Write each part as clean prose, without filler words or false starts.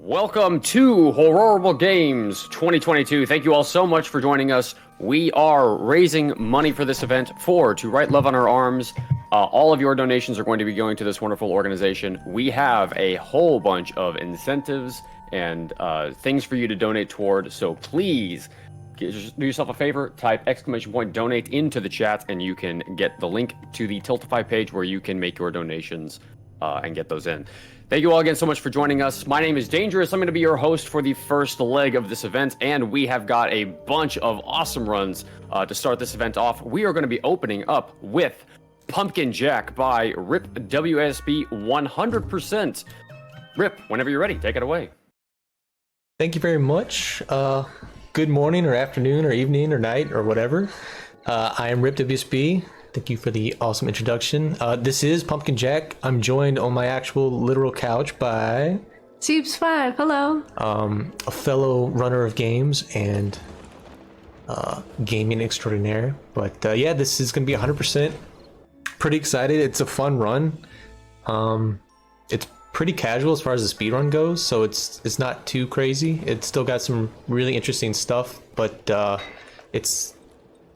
Welcome to Horrible Games 2022. Thank you all so much for joining us. We are raising money for this event to write love on our arms. All of your donations are going to be going to this wonderful organization. We have a whole bunch of incentives and things for you to donate toward. So please just do yourself a favor, type !donate into the chat, and you can get the link to the Tiltify page where you can make your donations and get those in. Thank you all again so much for joining us. My name is Dangerous. I'm going to be your host for the first leg of this event, and we have got a bunch of awesome runs to start this event off. We are going to be opening up with Pumpkin Jack by ripWSB 100%. Rip, whenever you're ready, take it away. Thank you very much. Good morning or afternoon or evening or night or whatever. I am ripWSB. Thank you for the awesome introduction. This is Pumpkin Jack. I'm joined on my actual literal couch by Seeps5. Hello. A fellow runner of games and gaming extraordinaire. But yeah, this is going to be 100%. Pretty excited. It's a fun run. It's pretty casual as far as the speed run goes, so it's not too crazy. It's still got some really interesting stuff, but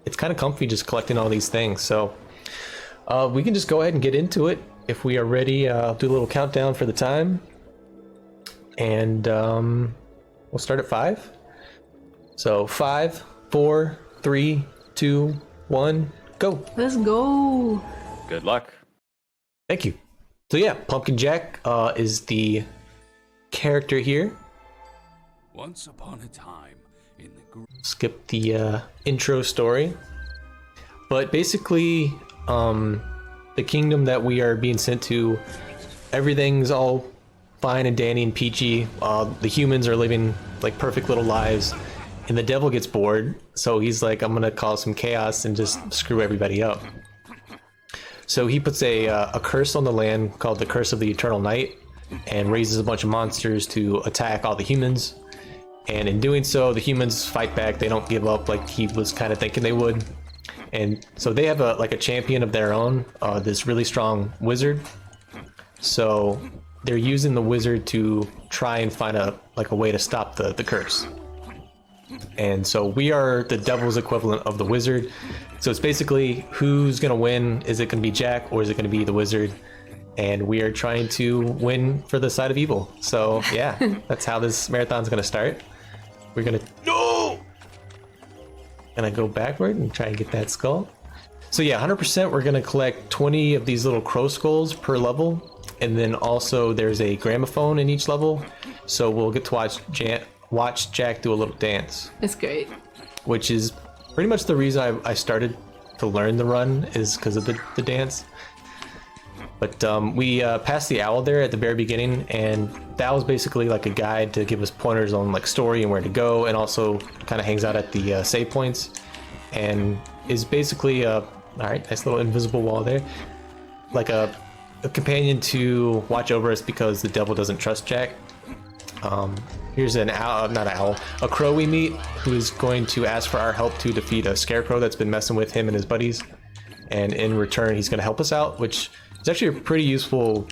it's kind of comfy just collecting all these things. So we can just go ahead and get into it. If we are ready, I'll do a little countdown for the time. And we'll start at 5. So 5, 4, 3, 2, 1, go. Let's go. Good luck. Thank you. So yeah, Pumpkin Jack is the character here. Once upon a time in the skip the intro story, but basically the kingdom that we are being sent to, everything's all fine and dandy and peachy. The humans are living like perfect little lives, and the devil gets bored, so he's like, I'm gonna cause some chaos and just screw everybody up. So he puts a curse on the land called the Curse of the Eternal Night, and raises a bunch of monsters to attack all the humans. And in doing so, the humans fight back. They don't give up like he was kind of thinking they would. And so they have a champion of their own, this really strong wizard. So they're using the wizard to try and find a way to stop the curse. And so we are the devil's equivalent of the wizard. So it's basically who's gonna win? Is it gonna be Jack or is it gonna be the wizard? And we are trying to win for the side of evil. So yeah, that's how this marathon's gonna start. We're gonna go backward and try and get that skull. So yeah, 100%. We're gonna collect 20 of these little crow skulls per level, and then also there's a gramophone in each level. So we'll get to watch Jack do a little dance. It's great. Which is pretty much the reason I started to learn the run, is because of the dance. But we passed the owl there at the very beginning, and that was basically like a guide to give us pointers on like story and where to go, and also kind of hangs out at the save points, and is basically all right, nice little invisible wall there, like a companion to watch over us because the devil doesn't trust Jack. Here's an owl, not an owl, a crow we meet who is going to ask for our help to defeat a scarecrow that's been messing with him and his buddies, and in return he's going to help us out, which it's actually a pretty useful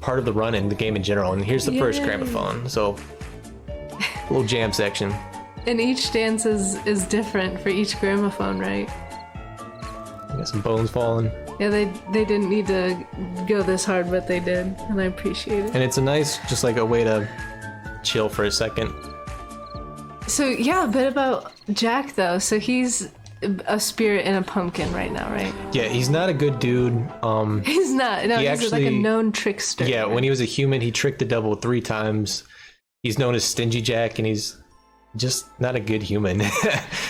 part of the run in the game in general. And here's the first gramophone, so a little jam section. And each dance is different for each gramophone, right? Got some bones falling. Yeah, they didn't need to go this hard, but they did, and I appreciate it. And it's a nice, just like a way to chill for a second. So yeah, a bit about Jack though. So he's a spirit in a pumpkin right now, right? Yeah, he's not a good dude. He's not. No, he's actually, like a known trickster. Yeah, when he was a human, he tricked the devil 3 times. He's known as Stingy Jack, and he's just not a good human.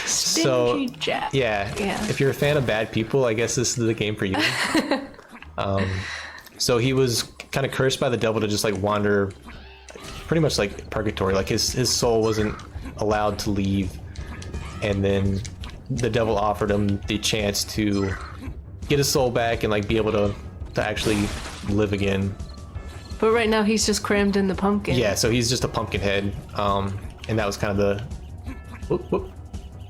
Stingy Jack. Yeah, if you're a fan of bad people, I guess this is the game for you. So he was kind of cursed by the devil to just like wander, pretty much like purgatory. Like his soul wasn't allowed to leave, and then the devil offered him the chance to get his soul back and like be able to actually live again. But right now he's just crammed in the pumpkin. Yeah, so he's just a pumpkin head, and that was kind of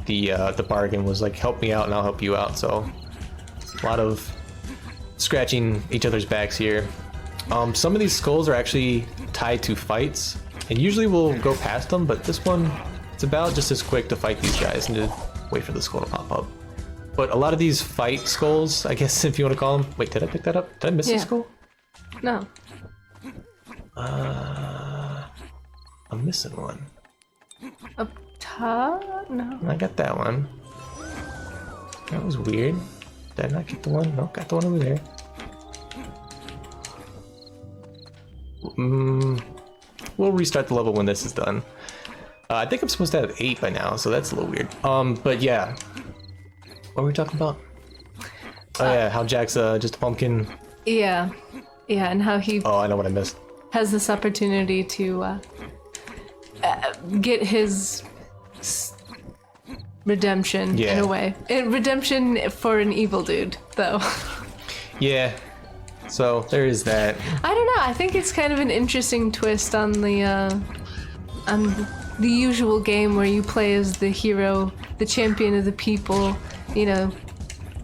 the bargain was like, help me out and I'll help you out. So a lot of scratching each other's backs here. Some of these skulls are actually tied to fights. And usually we'll go past them, but this one, it's about just as quick to fight these guys and to wait for the skull to pop up. But a lot of these fight skulls, I guess if you want to call them. Wait, did I pick that up? Did I miss a skull? No. I'm missing one. Up top? No. I got that one. That was weird. Did I not get the one? No, got the one over there. We'll restart the level when this is done. I think I'm supposed to have 8 by now, so that's a little weird. But yeah. What were we talking about? Oh yeah, how Jack's just a pumpkin. Yeah. Yeah, and how he Oh, I know what I missed. has this opportunity to get his redemption in a way. Redemption for an evil dude, though. Yeah. So there is that. I don't know. I think it's kind of an interesting twist on the usual game where you play as the hero, the champion of the people. You know,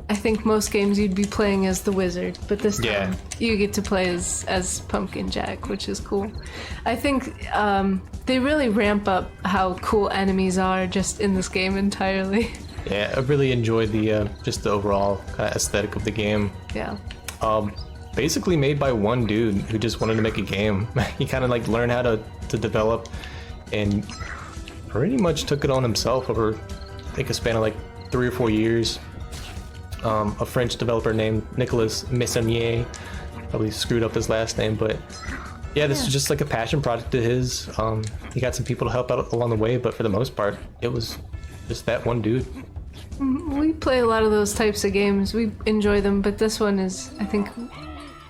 I think most games you'd be playing as the wizard, but this time you get to play as Pumpkin Jack, which is cool. I think they really ramp up how cool enemies are just in this game entirely. Yeah, I really enjoyed the just the overall kind of aesthetic of the game. Yeah. Basically made by one dude who just wanted to make a game. He kind of like learned how to develop and pretty much took it on himself over, I think, a span of like 3 or 4 years. A French developer named Nicolas Messonnier, probably screwed up his last name, but yeah, this is just like a passion project of his. He got some people to help out along the way, but for the most part, it was just that one dude. We play a lot of those types of games. We enjoy them, but this one is, I think,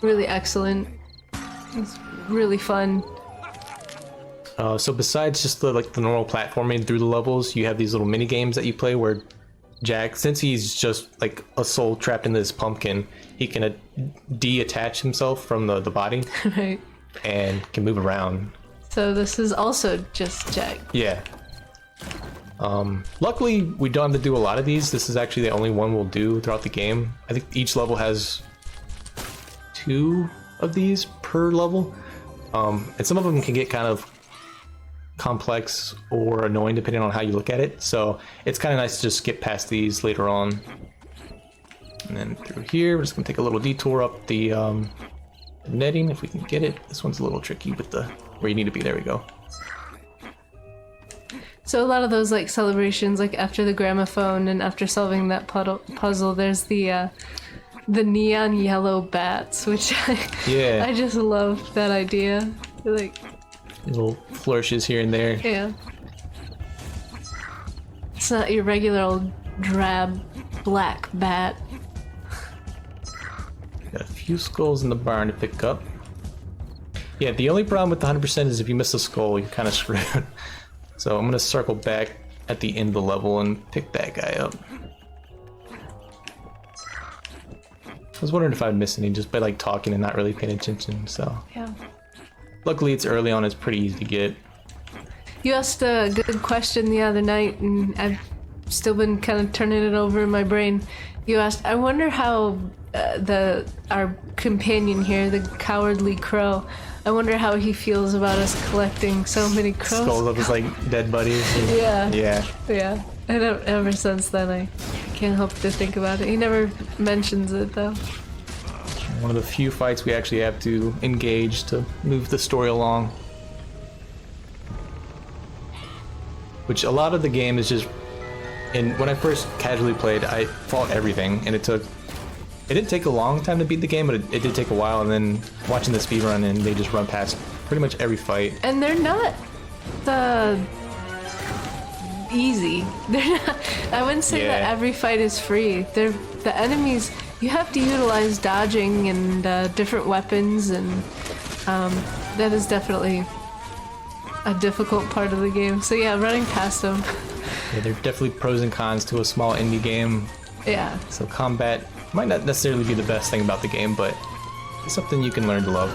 really excellent. It's really fun. So besides just the normal platforming through the levels, you have these little mini games that you play where Jack, since he's just like a soul trapped in this pumpkin, he can detach himself from the body. Right. And can move around. So this is also just Jack. Yeah. Luckily, we don't have to do a lot of these. This is actually the only one we'll do throughout the game. I think each level has 2 of these per level. And some of them can get kind of complex or annoying depending on how you look at it. So it's kind of nice to just skip past these later on. And then through here, we're just gonna take a little detour up the netting if we can get it. This one's a little tricky with the where you need to be. There we go. So a lot of those like celebrations, like after the gramophone and after solving that puzzle, there's the neon yellow bats, which I just love that idea. Like little flourishes here and there. Yeah. It's not your regular old drab black bat. Got a few skulls in the barn to pick up. Yeah, the only problem with the 100% is if you miss a skull, you're kind of screwed. So I'm gonna circle back at the end of the level and pick that guy up. I was wondering if I'd miss any just by like talking and not really paying attention, so. Yeah. Luckily it's early on, it's pretty easy to get. You asked a good question the other night, and I've still been kind of turning it over in my brain. You asked, I wonder how our companion here, the cowardly crow, I wonder how he feels about us collecting so many crows. Skulls of his like dead buddies. Yeah. Yeah. And ever since then, I can't help to think about it. He never mentions it though. One of the few fights we actually have to engage to move the story along. Which a lot of the game is just, and when I first casually played, I fought everything, and it didn't take a long time to beat the game, but it did take a while, and then watching the speedrun, and they just run past pretty much every fight. And they're not easy. They're not, I wouldn't say that every fight is free. The enemies, you have to utilize dodging and different weapons, and that is definitely a difficult part of the game. So yeah, running past them. Yeah, there are definitely pros and cons to a small indie game. Yeah. So combat might not necessarily be the best thing about the game, but it's something you can learn to love.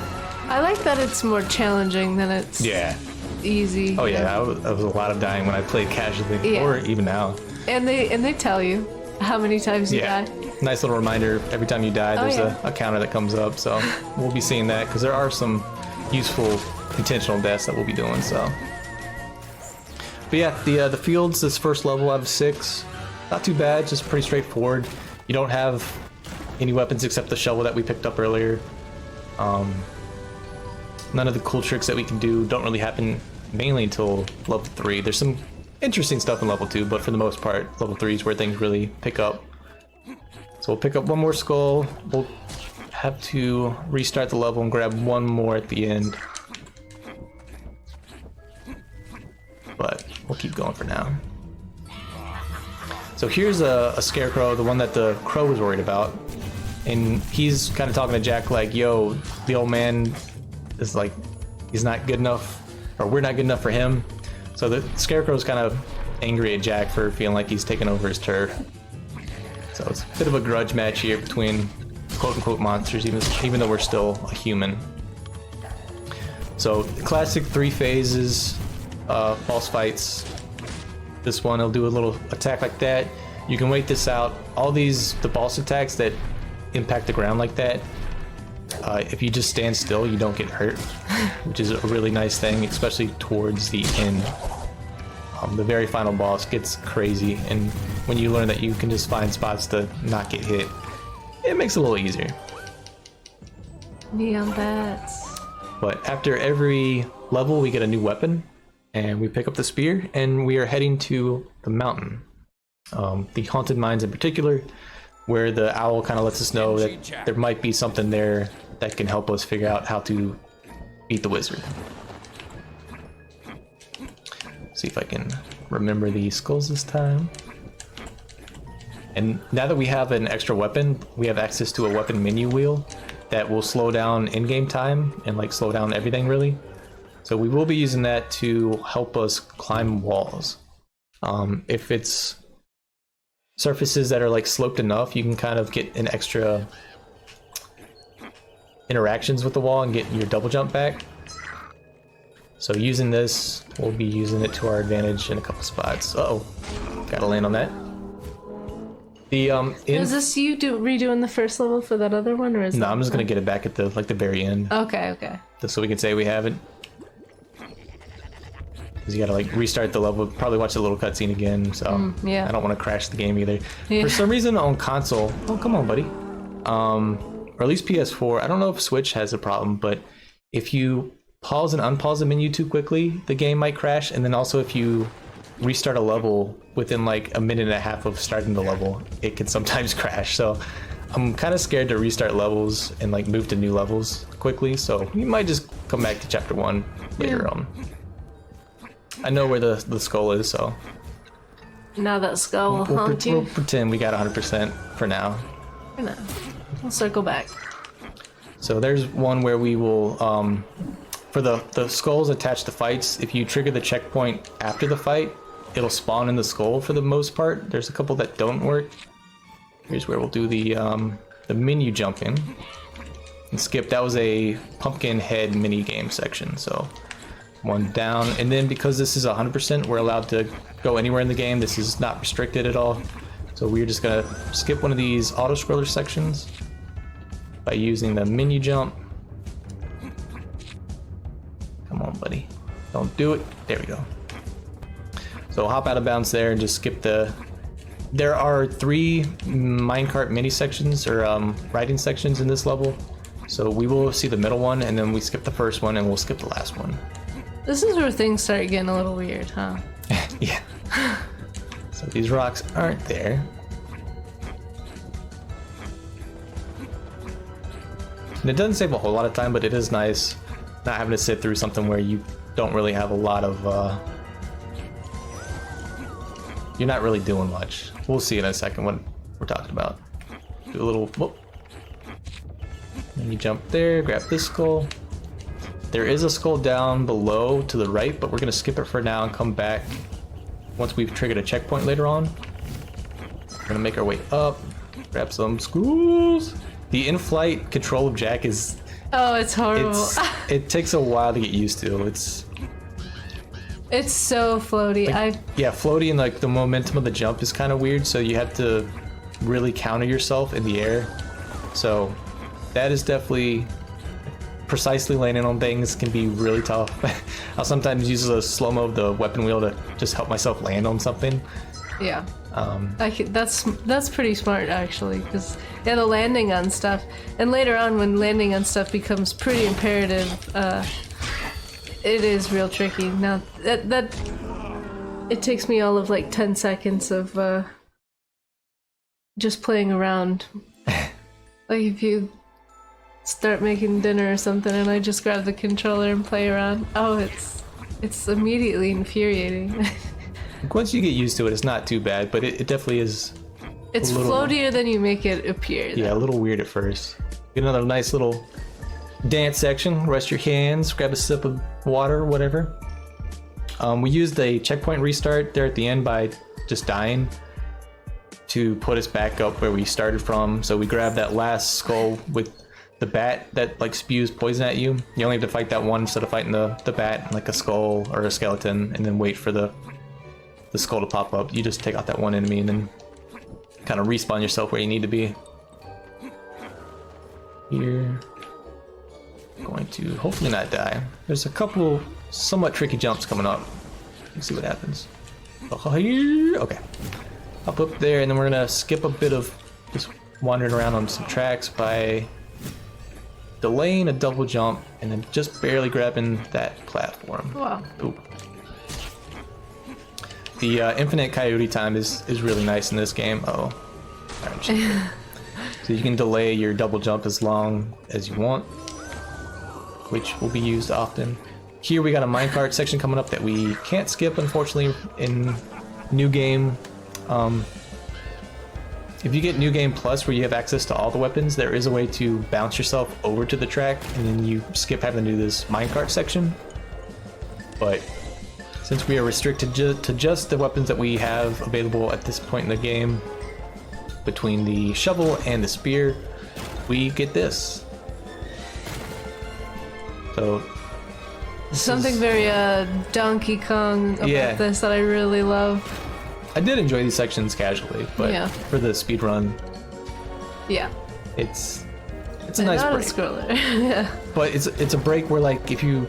I like that it's more challenging than it's easy. Oh yeah, I was a lot of dying when I played casually, or even now. And they tell you how many times you die. Nice little reminder every time you die. There's a counter that comes up, so we'll be seeing that because there are some useful intentional deaths that we'll be doing. So, but yeah, the fields, this first level out of 6, not too bad, just pretty straightforward. You don't have any weapons except the shovel that we picked up earlier. None of the cool tricks that we can do don't really happen mainly until level 3. There's some interesting stuff in level 2, but for the most part, level 3 is where things really pick up. So we'll pick up one more skull. We'll have to restart the level and grab one more at the end. But we'll keep going for now. So here's a scarecrow, the one that the crow was worried about. And he's kind of talking to Jack like, yo, the old man is like, he's not good enough, or we're not good enough for him. So the scarecrow's kind of angry at Jack for feeling like he's taken over his turf. So it's a bit of a grudge match here between quote-unquote monsters, even though we're still a human. So classic 3 phases, boss fights. This one will do a little attack like that. You can wait this out. All these, the boss attacks that impact the ground like that, if you just stand still, you don't get hurt, which is a really nice thing, especially towards the end. The very final boss gets crazy, and when you learn that you can just find spots to not get hit, it makes it a little easier. Neon bats. But after every level, we get a new weapon, and we pick up the spear, and we are heading to the mountain. The Haunted Mines in particular, where the owl kind of lets us know that there might be something there that can help us figure out how to beat the wizard. See if I can remember these skulls this time. And now that we have an extra weapon, we have access to a weapon menu wheel that will slow down in-game time and like slow down everything really. So we will be using that to help us climb walls. If it's surfaces that are like sloped enough, you can kind of get an extra interactions with the wall and get your double jump back. So using this, we'll be using it to our advantage in a couple spots. Uh-oh, gotta land on that. The is this you redoing the first level for that other one, or is no? that I'm just gonna get it back at the very end. Okay. Just so we can say we have it. Because you gotta like restart the level, probably watch the little cutscene again. So yeah. I don't want to crash the game either. Yeah. For some reason on console, oh come on, buddy. Or at least PS4. I don't know if Switch has a problem, but if you pause and unpause the menu too quickly, the game might crash. And then also if you restart a level within like a minute and a half of starting the level, it can sometimes crash. So I'm kind of scared to restart levels and like move to new levels quickly. So we might just come back to chapter 1 later on. I know where the skull is, so Now that skull will haunt you. we'll pretend we got 100% for now. For now. We'll circle back. So there's one where we will, for the skulls attached to fights, if you trigger the checkpoint after the fight, it'll spawn in the skull for the most part. There's a couple that don't work. Here's where we'll do the menu jump in and skip. That was a pumpkin head mini game section, so one down. And then because this is 100%, we're allowed to go anywhere in the game. This is not restricted at all. So we're just gonna skip one of these auto scroller sections by using the menu jump. Come on, buddy. Don't do it. There we go. So hop out of bounds there and just skip the... There are 3 minecart mini sections or riding sections in this level. So we will see the middle one and then we skip the first one and we'll skip the last one. This is where things start getting a little weird, huh? Yeah. So these rocks aren't there. And it doesn't save a whole lot of time, but it is nice not having to sit through something where you don't really have a lot of... You're not really doing much. We'll see in a second what we're talking about. Do a little... Whoop. Then you jump there, grab this skull. There is a skull down below to the right, but we're going to skip it for now and come back once we've triggered a checkpoint later on. We're going to make our way up, grab some skulls. The in-flight control of Jack is... Oh, it's horrible. It takes a while to get used to. It's so floaty. Yeah, floaty and like the momentum of the jump is kind of weird, so you have to really counter yourself in the air. So that is definitely precisely landing on things can be really tough. I'll sometimes use a slow-mo of the weapon wheel to just help myself land on something. Yeah. That's pretty smart actually, because yeah, the landing on stuff, and later on when landing on stuff becomes pretty imperative, it is real tricky. Now that it takes me all of like 10 seconds of just playing around. Like if you start making dinner or something and I just grab the controller and play around, oh, it's immediately infuriating. Once you get used to it, it's not too bad, but it definitely is. It's floatier than you make it appear. Yeah, a little weird at first. Get another nice little dance section. Rest your hands, grab a sip of water or whatever. We used a checkpoint restart there at the end by just dying to put us back up where we started from. So we grabbed that last skull with the bat that like spews poison at you. You only have to fight that one instead of fighting the bat, like a skull or a skeleton, and then wait for the skull to pop up. You just take out that one enemy and then kind of respawn yourself where you need to be. Here, going to hopefully not die. There's a couple somewhat tricky jumps coming up. Let's see what happens. Okay, up there, and then we're gonna skip a bit of just wandering around on some tracks by delaying a double jump and then just barely grabbing that platform. Wow. Oop. The infinite coyote time is really nice in this game. Oh, so you can delay your double jump as long as you want, which will be used often. Here we got a minecart section coming up that we can't skip, unfortunately, in New Game. If you get New Game Plus, where you have access to all the weapons, there is a way to bounce yourself over to the track, and then you skip having to do this minecart section. But since we are restricted to just the weapons that we have available at this point in the game, between the shovel and the spear, we get this. So something very Donkey Kong about this that I really love. I did enjoy these sections casually, but for the speed run, it's a nice break. Scroller. Yeah. But it's a break where, like, if you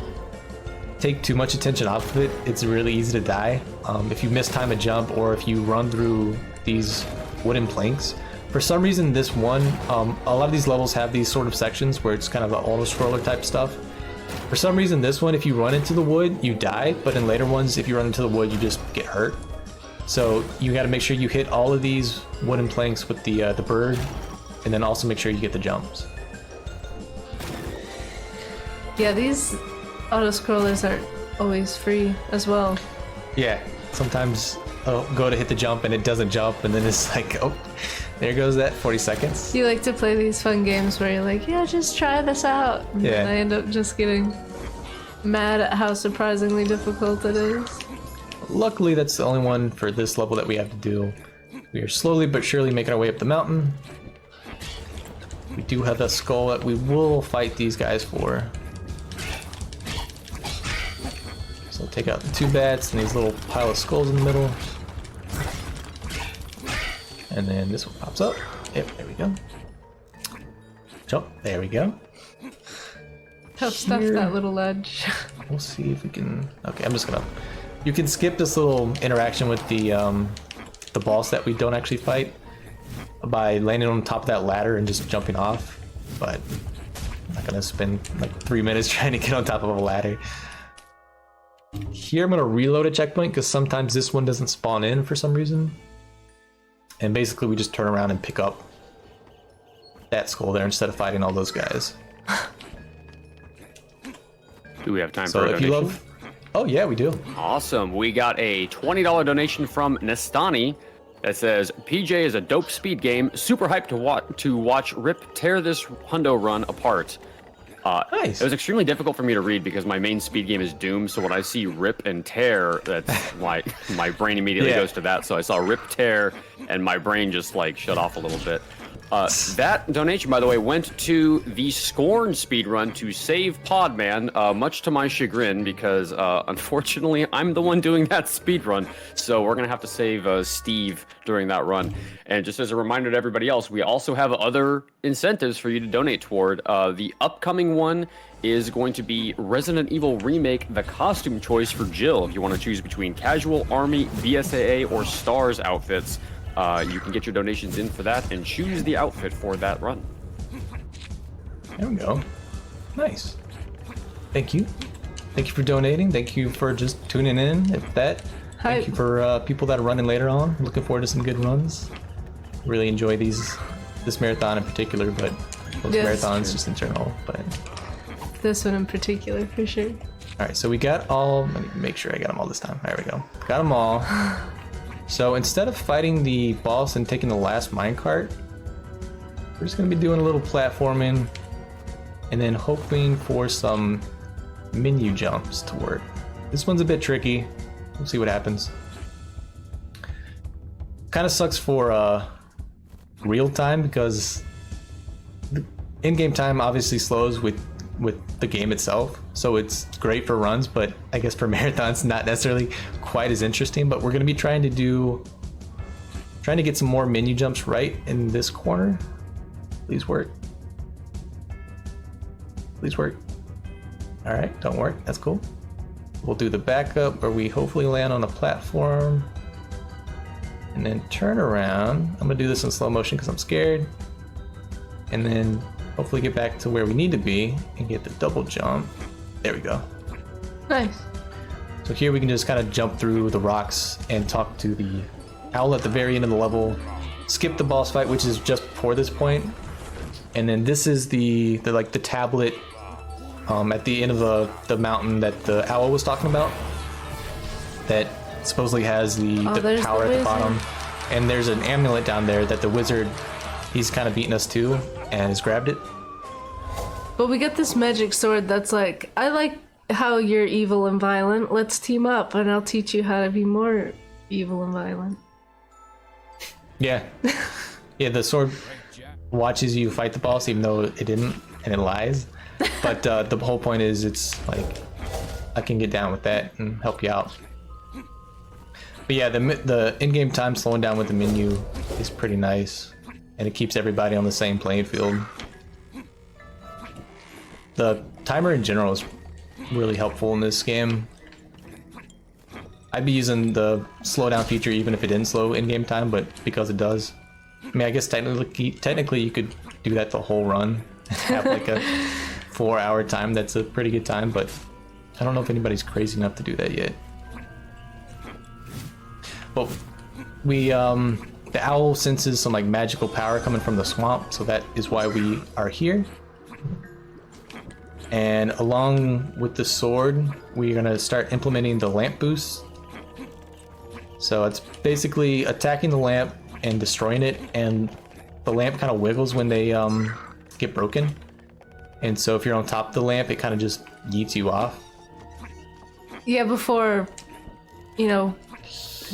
take too much attention off of it, it's really easy to die. If you mistime a jump or if you run through these wooden planks. For some reason, this one, a lot of these levels have these sort of sections where it's kind of an auto-scroller type stuff. For some reason, this one, if you run into the wood, you die, but in later ones, if you run into the wood, you just get hurt. So you got to make sure you hit all of these wooden planks with the bird, and then also make sure you get the jumps. Yeah, these auto-scrollers aren't always free as well. Yeah, sometimes I'll go to hit the jump and it doesn't jump, and then it's like, oh, there goes that 40 seconds. You like to play these fun games where you're like, yeah, just try this out. And yeah. I end up just getting mad at how surprisingly difficult it is. Luckily, that's the only one for this level that we have to do. We are slowly but surely making our way up the mountain. We do have a skull that we will fight these guys for. So take out the two bats and these little pile of skulls in the middle. And then this one pops up. Yep, there we go. Jump, there we go. Tough stuff, that little ledge. We'll see if we can... Okay, I'm just gonna... You can skip this little interaction with the boss that we don't actually fight by landing on top of that ladder and just jumping off, but I'm not gonna spend like 3 minutes trying to get on top of a ladder. Here I'm gonna reload a checkpoint because sometimes this one doesn't spawn in for some reason. And basically we just turn around and pick up that skull there instead of fighting all those guys. Do we have time for a donation? You love... Oh yeah, we do. Awesome. We got a $20 donation from Nastani that says, PJ is a dope speed game. Super hyped to watch Rip tear this hundo run apart. Nice. It was extremely difficult for me to read because my main speed game is Doom, so when I see Rip and Tear, that's my brain immediately goes to that. So I saw Rip Tear, and my brain just like shut off a little bit. That donation, by the way, went to the Scorn speedrun to save Podman, much to my chagrin, because unfortunately I'm the one doing that speedrun, so we're going to have to save Steve during that run. And just as a reminder to everybody else, we also have other incentives for you to donate toward. The upcoming one is going to be Resident Evil Remake, the costume choice for Jill. If you want to choose between casual, army, BSAA, or stars outfits, you can get your donations in for that and choose the outfit for that run. There we go. Nice. Thank you. Thank you for donating. Thank you for just tuning in. If that. Thank you for people that are running later on. Looking forward to some good runs. Really enjoy this marathon in particular, but most marathons just in general. But this one in particular, for sure. All right, so we got all. Let me make sure I got them all this time. There we go. Got them all. So instead of fighting the boss and taking the last minecart, we're just gonna be doing a little platforming and then hoping for some menu jumps to work. This one's a bit tricky. We'll see what happens. Kind of sucks for real time because the in-game time obviously slows with the game itself, so it's great for runs, but I guess for marathons not necessarily quite as interesting. But we're going to be trying to get some more menu jumps right in this corner. Please work. Please work. All right, don't work. That's cool. We'll do the backup where we hopefully land on a platform and then turn around. I'm gonna do this in slow motion because I'm scared, and then hopefully get back to where we need to be and get the double jump. There we go. Nice. So here we can just kind of jump through the rocks and talk to the owl at the very end of the level, skip the boss fight, which is just before this point, and then this is the tablet at the end of the mountain that the owl was talking about, that supposedly has the power at the bottom. And there's an amulet down there that the wizard, he's kind of beaten us to and has grabbed it. But we get this magic sword that's like, I like how you're evil and violent. Let's team up and I'll teach you how to be more evil and violent. Yeah. Yeah, the sword watches you fight the boss even though it didn't, and it lies. But the whole point is it's like, I can get down with that and help you out. But yeah, the in-game time slowing down with the menu is pretty nice, and it keeps everybody on the same playing field. The timer in general is really helpful in this game. I'd be using the slowdown feature even if it didn't slow in-game time, but because it does. I mean, I guess technically you could do that the whole run and have like a 4-hour time. That's a pretty good time, but I don't know if anybody's crazy enough to do that yet. But we, the owl senses some like magical power coming from the swamp, so that is why we are here. And along with the sword, we're gonna start implementing the lamp boost. So it's basically attacking the lamp and destroying it, and the lamp kind of wiggles when they get broken. And so if you're on top of the lamp, it kind of just yeets you off. Yeah, before, you know,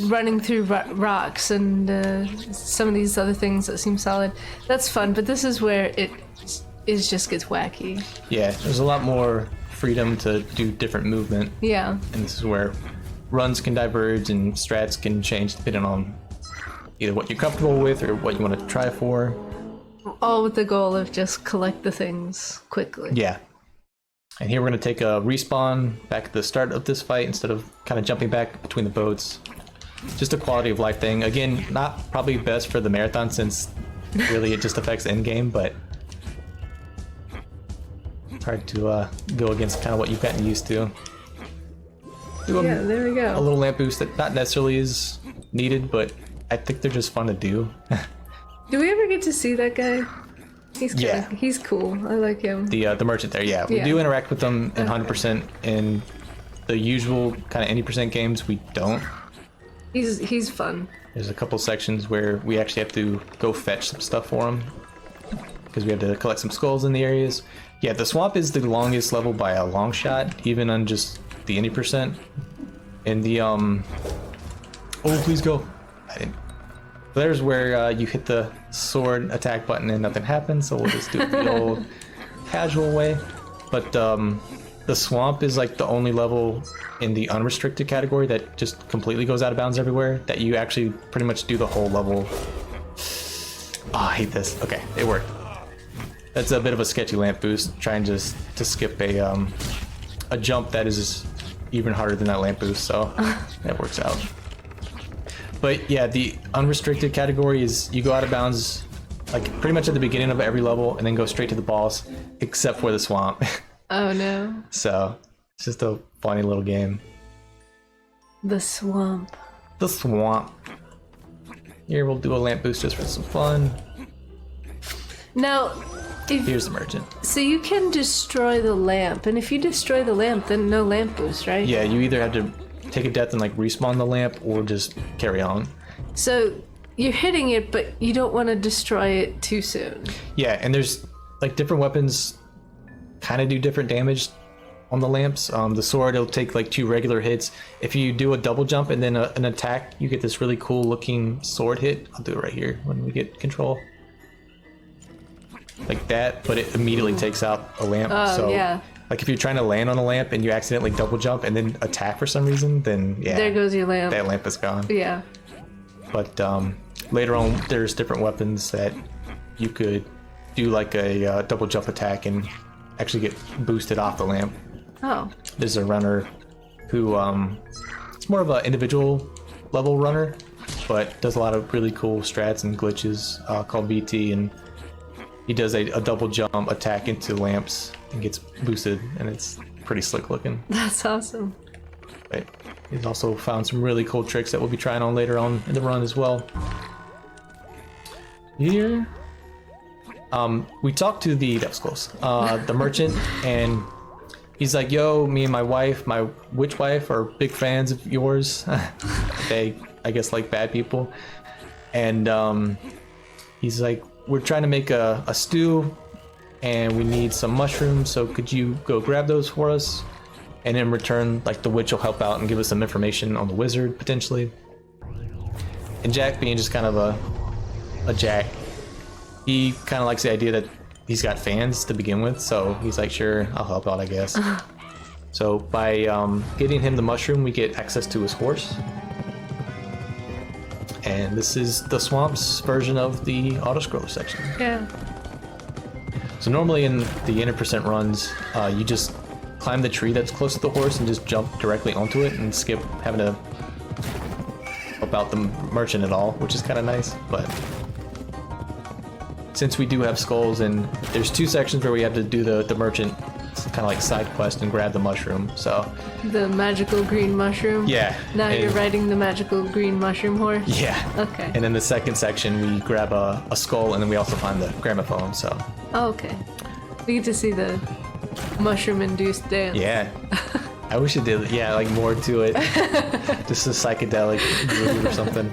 running through rocks and some of these other things that seem solid. That's fun, but this is where it just gets wacky. Yeah, there's a lot more freedom to do different movement. Yeah. And this is where runs can diverge and strats can change depending on either what you're comfortable with or what you want to try for. All with the goal of just collect the things quickly. Yeah. And here we're going to take a respawn back at the start of this fight instead of kind of jumping back between the boats. Just a quality of life thing. Again, not probably best for the marathon since really it just affects endgame, but it's hard to go against kind of what you've gotten used to. Yeah, there we go. A little lamp boost that not necessarily is needed, but I think they're just fun to do. Do we ever get to see that guy? He's cool. I like him. The merchant there, yeah. We do interact with them in 100%. In the usual kind of any percent games, we don't. He's fun. There's a couple sections where we actually have to go fetch some stuff for him because we have to collect some skulls in the areas. Yeah, the swamp is the longest level by a long shot, even on just the any percent. And the oh, please go. I didn't. There's where you hit the sword attack button and nothing happens, so we'll just do it the old casual way. But the swamp is like the only level in the unrestricted category that just completely goes out of bounds everywhere, that you actually pretty much do the whole level. Oh, I hate this. Okay, it worked. That's a bit of a sketchy lamp boost, trying just to skip a jump that is even harder than that lamp boost, so that works out. But yeah, the unrestricted category is you go out of bounds like pretty much at the beginning of every level and then go straight to the boss, except for the swamp. Oh no. So it's just a funny little game. The swamp. The swamp. Here we'll do a lamp boost just for some fun. Now, Here's the merchant. So you can destroy the lamp, and if you destroy the lamp, then no lamp boost, right? Yeah, you either have to take a death and like respawn the lamp or just carry on. So you're hitting it, but you don't want to destroy it too soon. Yeah, and there's like different weapons kind of do different damage on the lamps. The sword, it'll take like 2 regular hits. If you do a double jump and then an attack, you get this really cool looking sword hit. I'll do it right here when we get control. Like that, but it immediately takes out a lamp. Oh, so yeah. like if you're trying to land on a lamp and you accidentally double jump and then attack for some reason, then yeah, There goes your lamp. that lamp is gone. Yeah. But later on, there's different weapons that you could do like a double jump attack and actually get boosted off the lamp. Oh. There's a runner who it's more of an individual level runner, but does a lot of really cool strats and glitches called BT, and he does a double jump attack into lamps and gets boosted, and it's pretty slick looking. That's awesome. But he's also found some really cool tricks that we'll be trying on later on in the run as well. Here, we talked to that was close, the merchant, and he's like, yo, me and my wife, my witch wife, are big fans of yours. They, I guess, like bad people. And he's like, we're trying to make a stew, and we need some mushrooms, so could you go grab those for us? And in return, like, the witch will help out and give us some information on the wizard, potentially. And Jack, being just kind of a Jack, he kind of likes the idea that he's got fans to begin with, so he's like, sure, I'll help out, I guess. So by getting him the mushroom, we get access to his horse. And this is the Swamp's version of the auto-scroller section. Yeah. So normally in the inner percent runs, you just climb the tree that's close to the horse and just jump directly onto it and skip having to help out the merchant at all, which is kind of nice. But since we do have skulls, and there's 2 sections where we have to do the merchant kind of like side quest and grab the mushroom, so The magical green mushroom? yeah. Now and, you're riding the magical green mushroom horse? Yeah. Okay. And then the second section, we grab a skull, and then we also find the gramophone, so Oh, okay. We get to see the mushroom-induced dance. yeah. I wish it did, yeah, like more to it. Just a psychedelic groove or something.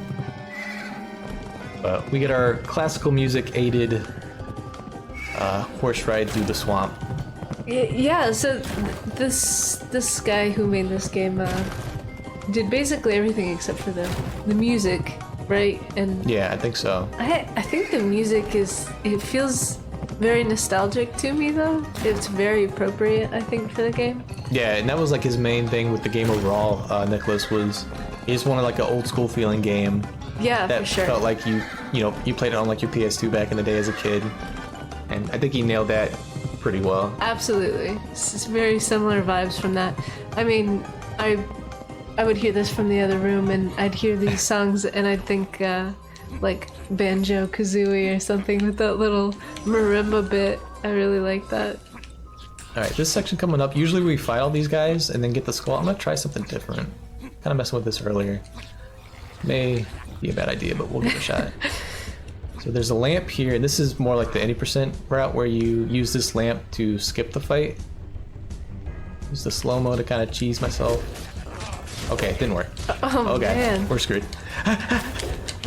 But we get our classical music aided horse ride through the swamp. Yeah, so this guy who made this game did basically everything except for the music, right? And Yeah, I think so. I think the music it feels very nostalgic to me, though. It's very appropriate, I think, for the game. Yeah, and that was like his main thing with the game overall. Nicholas was, he just wanted like an old school feeling game Yeah, that for sure. felt like you played it on like your PS2 back in the day as a kid, and I think he nailed that pretty well. Absolutely. It's very similar vibes from that. I mean, I would hear this from the other room, and I'd hear these songs, and I'd think like Banjo Kazooie or something with that little marimba bit. I really like that. Alright, this section coming up, usually we fight all these guys and then get the skull. I'm gonna try something different. Kind of messing with this earlier. May be a bad idea, but we'll give it a shot. So there's a lamp here, and this is more like the 80% route where you use this lamp to skip the fight. Use the slow-mo to kind of cheese myself. Okay, it didn't work. Oh, Okay, man. we're screwed.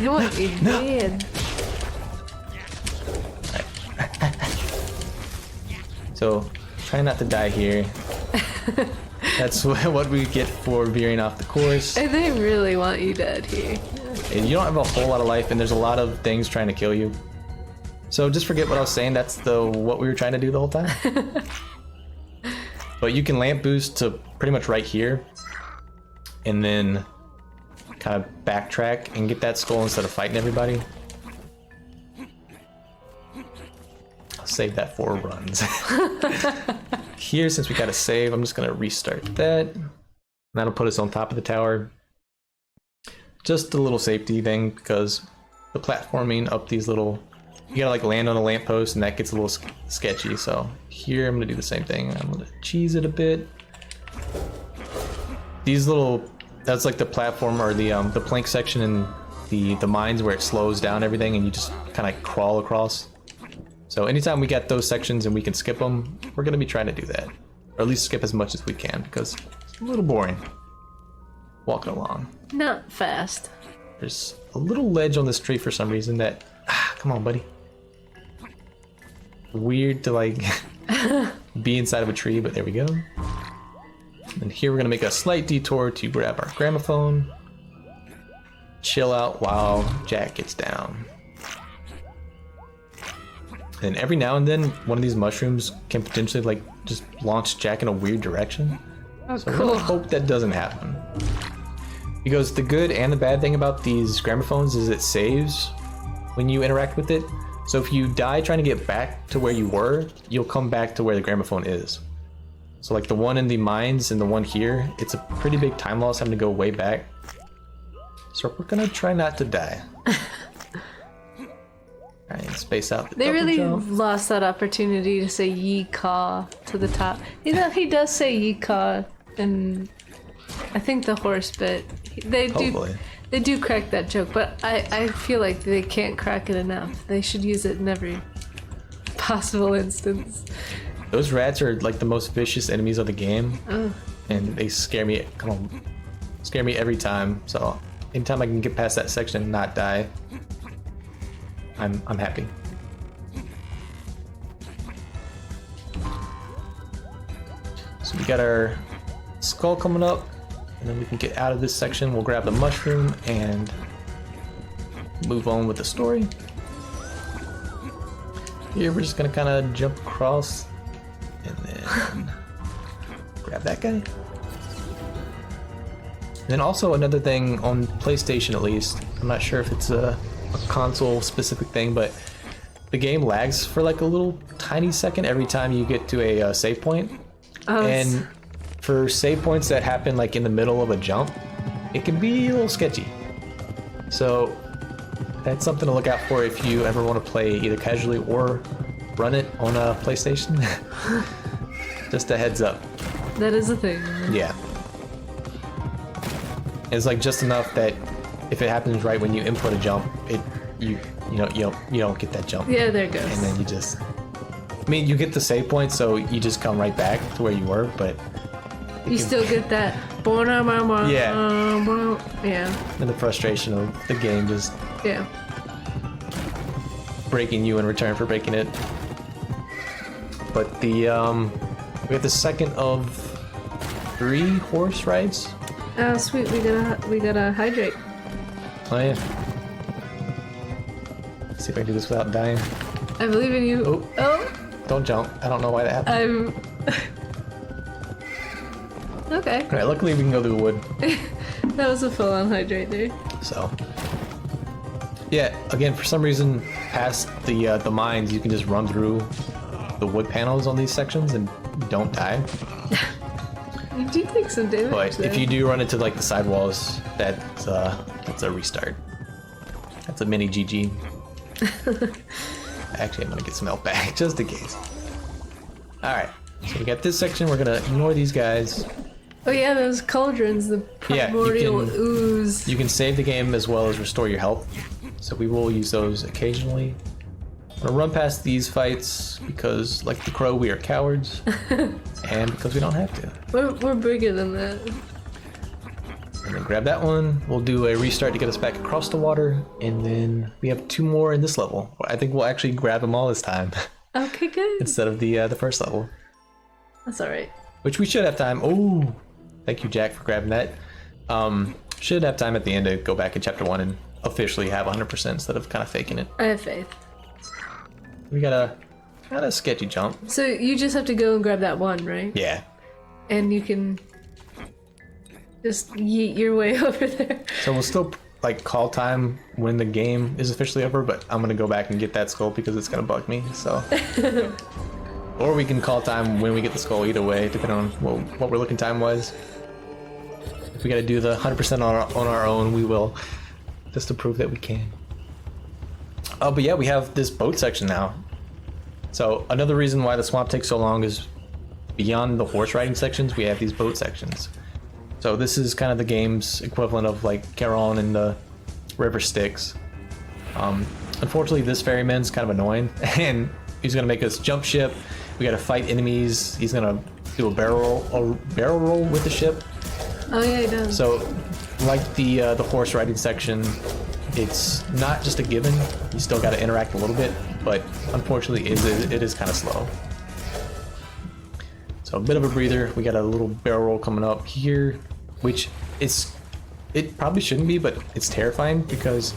What you did. So, try not to die here. That's what we get for veering off the course. They really want you dead here. and you don't have a whole lot of life, and there's a lot of things trying to kill you. So just forget what I was saying. That's what we were trying to do the whole time. But you can lamp boost to pretty much right here, and then kind of backtrack and get that skull instead of fighting everybody. I'll save that for runs. Here, since we got to save, I'm just gonna restart that. That'll put us on top of the tower. Just a little safety thing, because the platforming up these little, you gotta like land on a lamppost, and that gets a little sketchy. So here I'm gonna do the same thing. I'm gonna cheese it a bit. These little, that's like the platform or the plank section in the mines where it slows down everything, and you just kind of crawl across. So anytime we get those sections and we can skip them, we're gonna be trying to do that, or at least skip as much as we can, because it's a little boring walking along. Not fast. There's a little ledge on this tree for some reason that, come on, buddy. Weird to like be inside of a tree, but there we go. And here we're gonna make a slight detour to grab our gramophone, chill out while Jack gets down. And every now and then, one of these mushrooms can potentially like just launch Jack in a weird direction. Oh, So cool. I hope that doesn't happen. Because the good and the bad thing about these gramophones is it saves when you interact with it. So if you die trying to get back to where you were, you'll come back to where the gramophone is. So like the one in the mines and the one here, it's a pretty big time loss having to go way back. So we're gonna try not to die. Alright, space out the They double really jump. lost that opportunity to say "Yee-caw" to the top. You know, he does say "Yee-caw" in, I think, the horse bit. Hopefully. They do crack that joke, but I feel like they can't crack it enough. They should use it in every possible instance. Those rats are like the most vicious enemies of the game. Oh. And they scare me, scare me every time. So anytime I can get past that section and not die, I'm happy. So we got our skull coming up, and then we can get out of this section. We'll grab the mushroom and move on with the story. Here we're just gonna kind of jump across and then grab that guy. And then also another thing on PlayStation, at least, I'm not sure if it's a console specific thing, but the game lags for like a little tiny second every time you get to a save point. Oh, And for save points that happen like in the middle of a jump, it can be a little sketchy. So that's something to look out for if you ever want to play either casually or run it on a PlayStation. Just a heads up. that is a thing. Yeah. It's like just enough that if it happens right when you input a jump, you don't get that jump. Yeah, there it goes. And then you just, I mean, you get the save point, so you just come right back to where you were, but You still get that. Yeah. Yeah. and the frustration of the game just Yeah. breaking you in return for breaking it. But the we have the second of 3 horse rides. Oh, sweet. We gotta hydrate. Oh yeah. See if I can do this without dying. I believe in you. Oh. Don't jump. I don't know why that happened. Okay. Alright, luckily we can go through the wood. That was a full-on hydrate there. So yeah, again, for some reason past the mines you can just run through the wood panels on these sections and don't die. You do take some damage. But if though. you do run into like the side walls, that's a restart. That's a mini GG. Actually, I'm gonna get some health back just in case. All right, so we got this section. We're gonna ignore these guys. Oh yeah, those cauldrons, the Yeah, you primordial can- ooze. You can save the game as well as restore your health. So we will use those occasionally. I'm gonna run past these fights because, like the crow, we are cowards, and because we don't have to. We're bigger than that. And then grab that one. We'll do a restart to get us back across the water, and then we have 2 more in this level. I think we'll actually grab them all this time Okay, good. instead of the first level, That's alright. which we should have time. Oh, thank you, Jack, for grabbing that. Should have time at the end to go back in chapter 1 and officially have 100% instead of kind of faking it. I have faith. We got a sketchy jump. So you just have to go and grab that one, right? Yeah. And you can just yeet your way over there. So we'll still like call time when the game is officially over, but I'm gonna go back and get that skull because it's gonna bug me. So, or we can call time when we get the skull. Either way, depending on what we're looking time was. If we gotta do the 100% on our own, we will, just to prove that we can. Oh, but yeah, we have this boat section now. So another reason why the swamp takes so long is beyond the horse riding sections, we have these boat sections. So this is kind of the game's equivalent of like Caron and the River Styx. Unfortunately, this ferryman's kind of annoying, and he's gonna make us jump ship. We gotta fight enemies. He's gonna do a barrel roll with the ship. Oh yeah, he does. So, like the horse riding section, it's not just a given. You still got to interact a little bit, but unfortunately, it is kind of slow. So a bit of a breather. We got a little barrel roll coming up here, which it probably shouldn't be, but it's terrifying because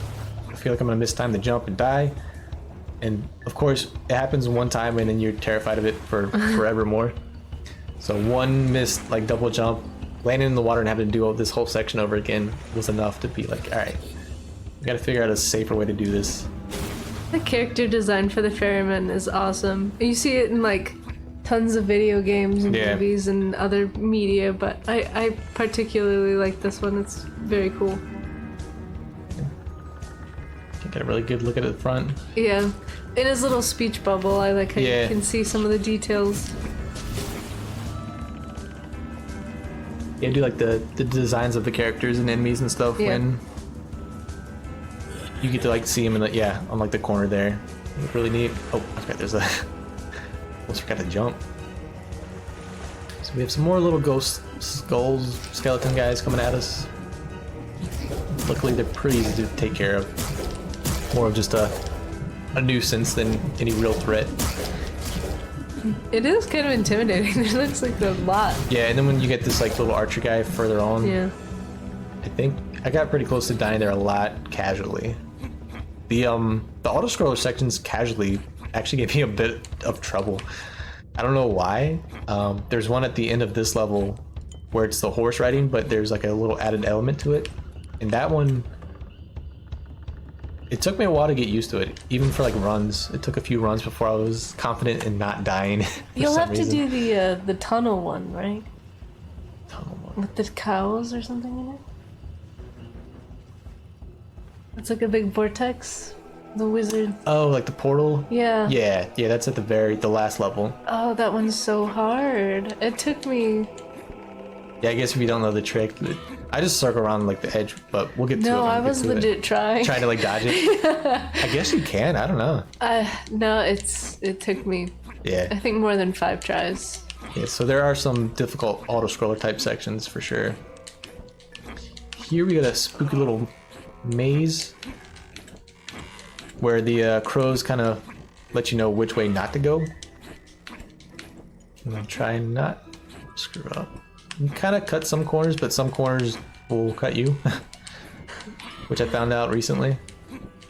I feel like I'm gonna miss time to jump and die. And of course, it happens one time, and then you're terrified of it for forevermore. So one missed like double jump, landing in the water and having to do this whole section over again was enough to be like, all right, we gotta figure out a safer way to do this. The character design for the ferryman is awesome. You see it in like tons of video games and movies and other media, but I particularly like this one. It's very cool. Get a really good look at the front. Yeah, in his little speech bubble, I like how you can see some of the details. Yeah, do like the designs of the characters and enemies and stuff when you get to like see them in the on like the corner there. Look really neat. Oh, I forgot there's a almost forgot to jump. So we have some more little ghost skulls, skeleton guys coming at us. Luckily they're pretty easy to take care of. More of just a nuisance than any real threat. It is kind of intimidating. It looks like a lot. Yeah, and then when you get this like little archer guy further on, I think I got pretty close to dying there a lot casually. The auto scroller sections casually actually gave me a bit of trouble. I don't know why. There's one at the end of this level where it's the horse riding, but there's like a little added element to it, and that one, it took me a while to get used to it. Even for like runs, it took a few runs before I was confident in not dying. You'll have to do the tunnel one, right? Tunnel one. With the cows or something in it? It's like a big vortex. The wizard. Oh, like the portal? Yeah. Yeah, that's at the last level. Oh, that one's so hard. It took me... Yeah, I guess if you don't know the trick, I just circle around like the edge, but we'll get to it. No, I was legit trying to like dodge it. I guess you can. I don't know. No, it took me. Yeah. I think more than 5 tries. Yeah, so there are some difficult auto scroller type sections for sure. Here we got a spooky little maze where the crows kind of let you know which way not to go. I'm gonna try and not screw up. You kind of cut some corners, but some corners will cut you, which I found out recently.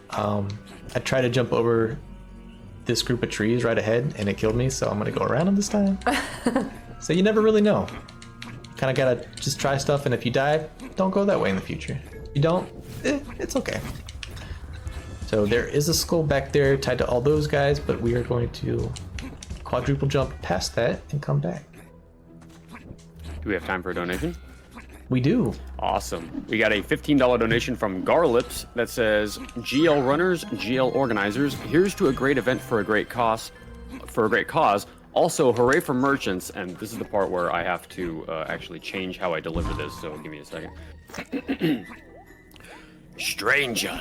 I tried to jump over this group of trees right ahead, and it killed me, so I'm gonna go around them this time. So you never really know. Kind of gotta just try stuff, and if you die, don't go that way in the future. If you don't, it's okay. So there is a skull back there tied to all those guys, but we are going to quadruple jump past that and come back. Do we have time for a donation? We do. Awesome. We got a $15 donation from Garlips that says, GL runners, GL organizers, here's to a great event for a great cause. Also, hooray for merchants. And this is the part where I have to actually change how I deliver this, so give me a second. Stranger.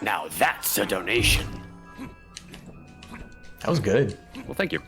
Now that's a donation. That was good. Well, thank you.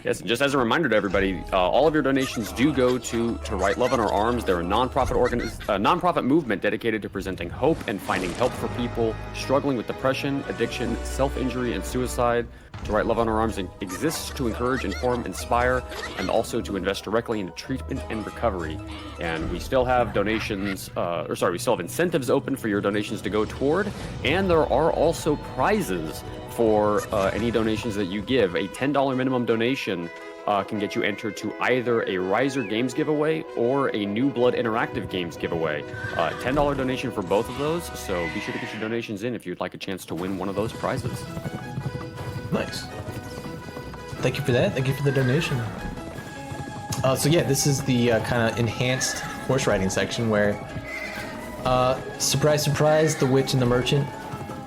Yes, and just as a reminder to everybody, all of your donations do go to Right Love on Our Arms. They're a nonprofit movement dedicated to presenting hope and finding help for people struggling with depression, addiction, self-injury, and suicide. To Right Love on Our Arms exists to encourage, inform, inspire, and also to invest directly into treatment and recovery. And we still have donations, we still have incentives open for your donations to go toward, and there are also prizes for any donations that you give. A $10 minimum donation can get you entered to either a Riser Games giveaway or a New Blood Interactive Games giveaway. $10 donation for both of those, so be sure to get your donations in if you'd like a chance to win one of those prizes. Nice. Thank you for that. Thank you for the donation. So yeah, this is the kind of enhanced horse riding section where, surprise, surprise, the witch and the merchant,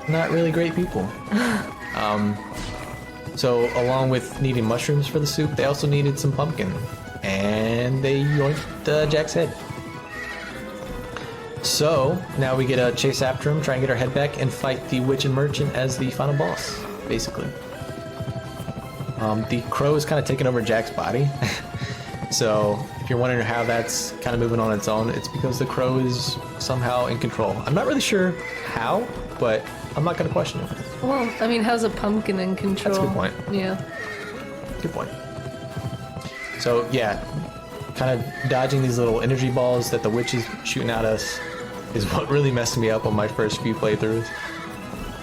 not really great people. So along with needing mushrooms for the soup, they also needed some pumpkin, and they yoinked Jack's head. So now we get to chase after him, try and get our head back, and fight the witch and merchant as the final boss, basically. The crow is kind of taking over Jack's body. So if you're wondering how that's kind of moving on its own, it's because the crow is somehow in control. I'm not really sure how, but I'm not going to question it. Well, I mean, how's a pumpkin in control? That's a good point. Yeah. Good point. So yeah, kind of dodging these little energy balls that the witch is shooting at us is what really messed me up on my first few playthroughs.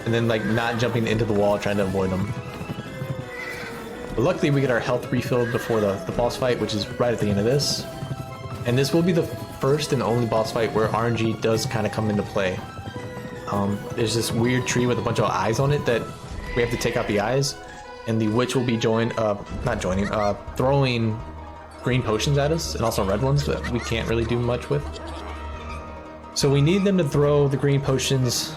And then like not jumping into the wall trying to avoid them. But luckily we get our health refilled before the boss fight, which is right at the end of this. And this will be the first and only boss fight where RNG does kind of come into play. There's this weird tree with a bunch of eyes on it that we have to take out the eyes, and the witch will be throwing green potions at us, and also red ones that we can't really do much with. So we need them to throw the green potions.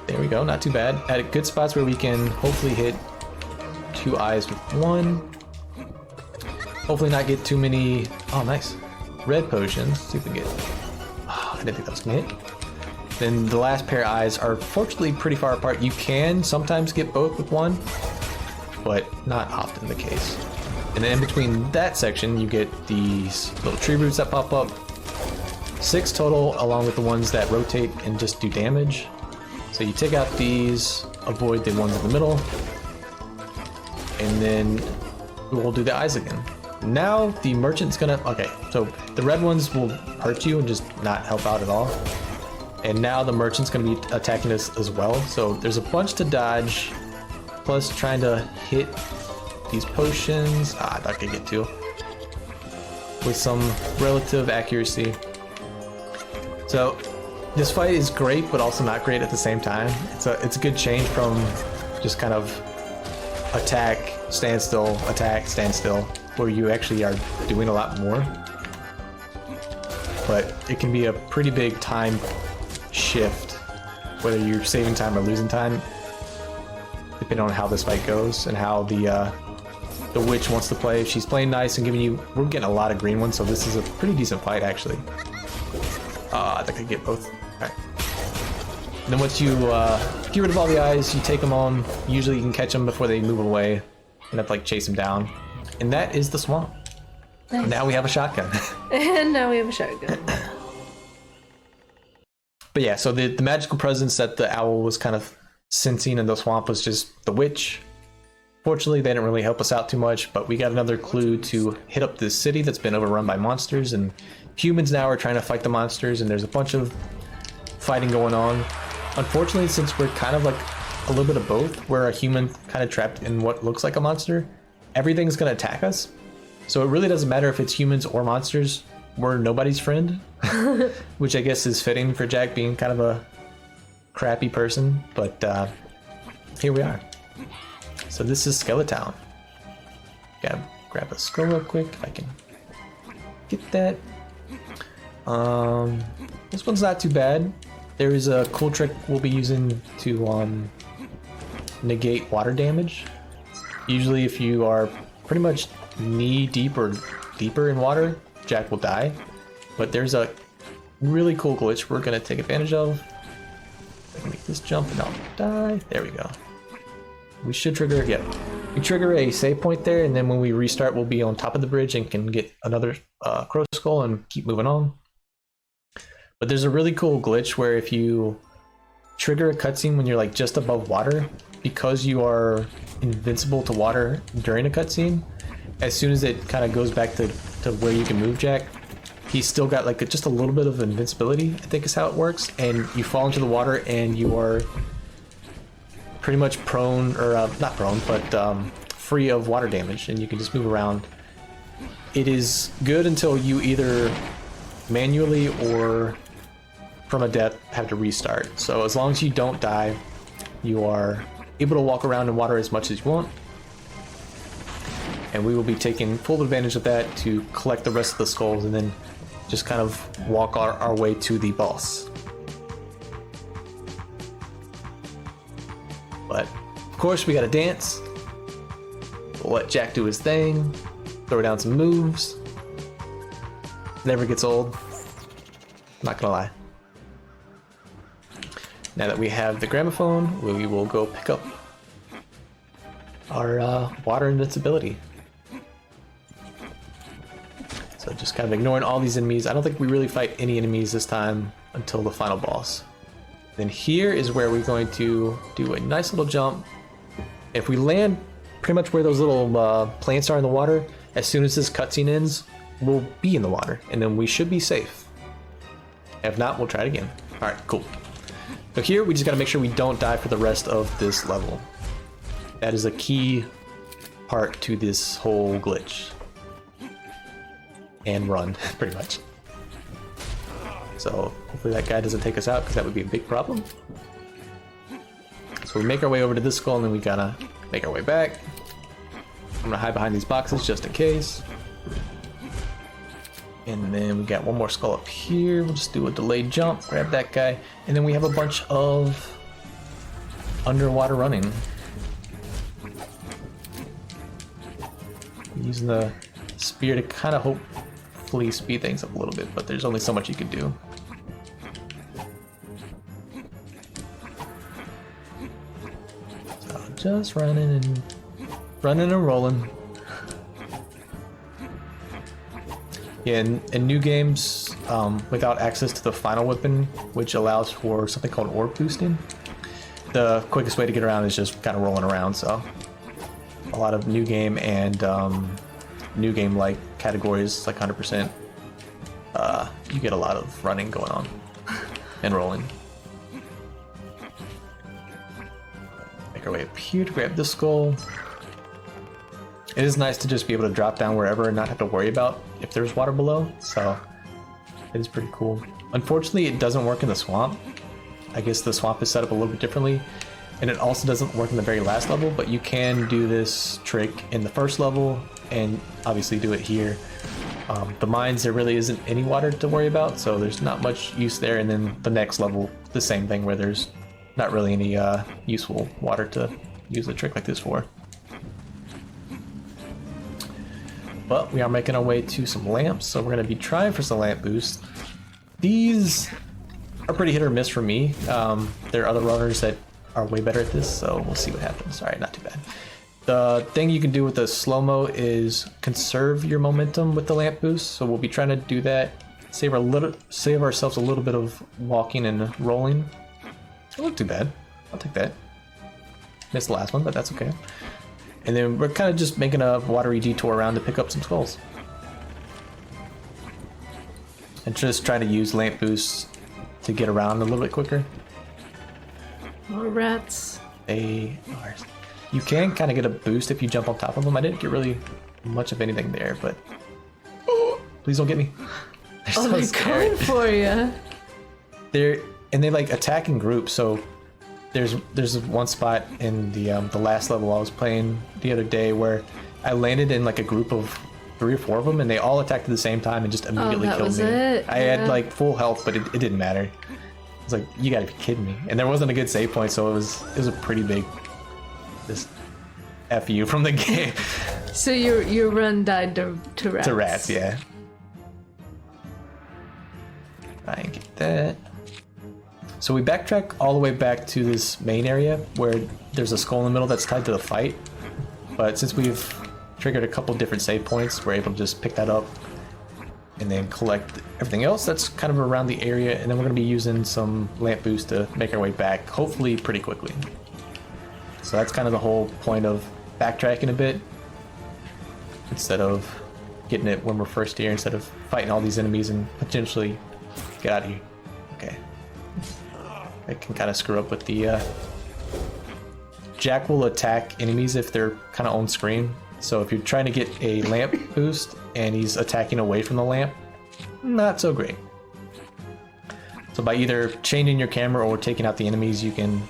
There we go, not too bad. At good spots where we can hopefully hit 2 eyes with 1. Hopefully not get too many. Oh, nice. Red potions. See if we can get. Oh, I didn't think that was gonna hit. Then the last pair of eyes are fortunately pretty far apart. You can sometimes get both with 1, but not often the case. And then in between that section, you get these little tree roots that pop up. 6 total, along with the ones that rotate and just do damage. So you take out these, avoid the ones in the middle, and then we'll do the eyes again. Now the merchant's gonna, okay, so the red ones will hurt you and just not help out at all. And now the merchant's gonna be attacking us as well. So there's a bunch to dodge, plus trying to hit these potions. Not gonna get to. With some relative accuracy. So this fight is great, but also not great at the same time. It's a good change from just kind of attack, stand still, where you actually are doing a lot more. But it can be a pretty big time shift, whether you're saving time or losing time, depending on how this fight goes and how the witch wants to play. If she's playing nice and giving you, we're getting a lot of green ones, so this is a pretty decent fight actually. I think I get both. Alright. Then once you get rid of all the eyes, you take them on. Usually you can catch them before they move away and have to like chase them down. And that is the swamp. Nice. Now we have a shotgun. And now we have a shotgun. But yeah, so the magical presence that the owl was kind of sensing in the swamp was just the witch. Fortunately, they didn't really help us out too much, but we got another clue to hit up this city that's been overrun by monsters, and humans now are trying to fight the monsters, and there's a bunch of fighting going on. Unfortunately, since we're kind of like a little bit of both, we're a human kind of trapped in what looks like a monster, everything's going to attack us. So it really doesn't matter if it's humans or monsters. We're nobody's friend, which I guess is fitting for Jack being kind of a crappy person, but here we are. So this is Skeletown. Gotta grab a skull real quick if I can get that. This one's not too bad. There is a cool trick we'll be using to negate water damage. Usually if you are pretty much knee deep or deeper in water, Jack will die. But there's a really cool glitch we're gonna take advantage of. I can make this jump and I'll die. There we go. We should trigger, yep. We trigger a save point there, and then when we restart, we'll be on top of the bridge and can get another crow skull and keep moving on. But there's a really cool glitch where if you trigger a cutscene when you're like just above water, because you are invincible to water during a cutscene, as soon as it kind of goes back to where you can move Jack, he's still got like just a little bit of invincibility, I think is how it works, and you fall into the water and you are pretty much prone, or not prone, but free of water damage, and you can just move around. It is good until you either manually or from a death have to restart. So as long as you don't die, you are able to walk around in water as much as you want. And we will be taking full advantage of that to collect the rest of the skulls and then just kind of walk our way to the boss. But of course we gotta dance. We'll let Jack do his thing, throw down some moves. Never gets old. Not gonna lie. Now that we have the gramophone, we will go pick up our water invincibility. So just kind of ignoring all these enemies. I don't think we really fight any enemies this time until the final boss. Then here is where we're going to do a nice little jump. If we land pretty much where those little plants are in the water, as soon as this cutscene ends, we'll be in the water, and then we should be safe. If not, we'll try it again. Alright, cool. So here, we just gotta make sure we don't die for the rest of this level. That is a key part to this whole glitch. And run, pretty much. So hopefully that guy doesn't take us out, because that would be a big problem. So we make our way over to this skull, and then we gotta make our way back. I'm gonna hide behind these boxes just in case. And then we got one more skull up here. We'll just do a delayed jump, grab that guy, and then we have a bunch of underwater running. Using the spear to kind of hopefully speed things up a little bit, but there's only so much you can do. So just running and rolling. Yeah, in new games, without access to the final weapon, which allows for something called orb boosting, the quickest way to get around is just kind of rolling around. So a lot of new game and new game like categories, like 100%, you get a lot of running going on and rolling. Make our way up here to grab this skull. It is nice to just be able to drop down wherever and not have to worry about if there's water below, so it is pretty cool. Unfortunately, it doesn't work in the swamp. I guess the swamp is set up a little bit differently, and it also doesn't work in the very last level, but you can do this trick in the first level and obviously do it here. The mines, there really isn't any water to worry about, so there's not much use there, and then the next level, the same thing, where there's not really any useful water to use a trick like this for. But we are making our way to some lamps, so we're going to be trying for some lamp boost. These are pretty hit or miss for me. There are other runners that are way better at this, so we'll see what happens. Alright, not too bad. The thing you can do with the slow-mo is conserve your momentum with the lamp boost, so we'll be trying to do that. Save ourselves a little bit of walking and rolling. It wasn't too bad. I'll take that. Missed the last one, but that's okay. And then we're kind of just making a watery detour around to pick up some skulls. And just trying to use lamp boosts to get around a little bit quicker. More rats. They are... You can kind of get a boost if you jump on top of them. I didn't get really much of anything there, but... Please don't get me. They're so they're scary. coming for you. They like attack in groups, so... There's one spot in the last level I was playing the other day where I landed in like a group of 3 or 4 of them, and they all attacked at the same time and just immediately killed me. I had like full health, but it didn't matter. I was like, you gotta be kidding me. And there wasn't a good save point, so it was a pretty big just F you from the game. So your run died to rats. To rats, yeah. I didn't get that. So we backtrack all the way back to this main area where there's a skull in the middle that's tied to the fight. But since we've triggered a couple different save points, we're able to just pick that up and then collect everything else that's kind of around the area, and then we're going to be using some lamp boost to make our way back, hopefully pretty quickly. So that's kind of the whole point of backtracking a bit, instead of getting it when we're first here, instead of fighting all these enemies and potentially get out of here. Okay. I can kind of screw up with the Jack will attack enemies if they're kind of on screen. So if you're trying to get a lamp boost and he's attacking away from the lamp, not so great. So by either changing your camera or taking out the enemies, you can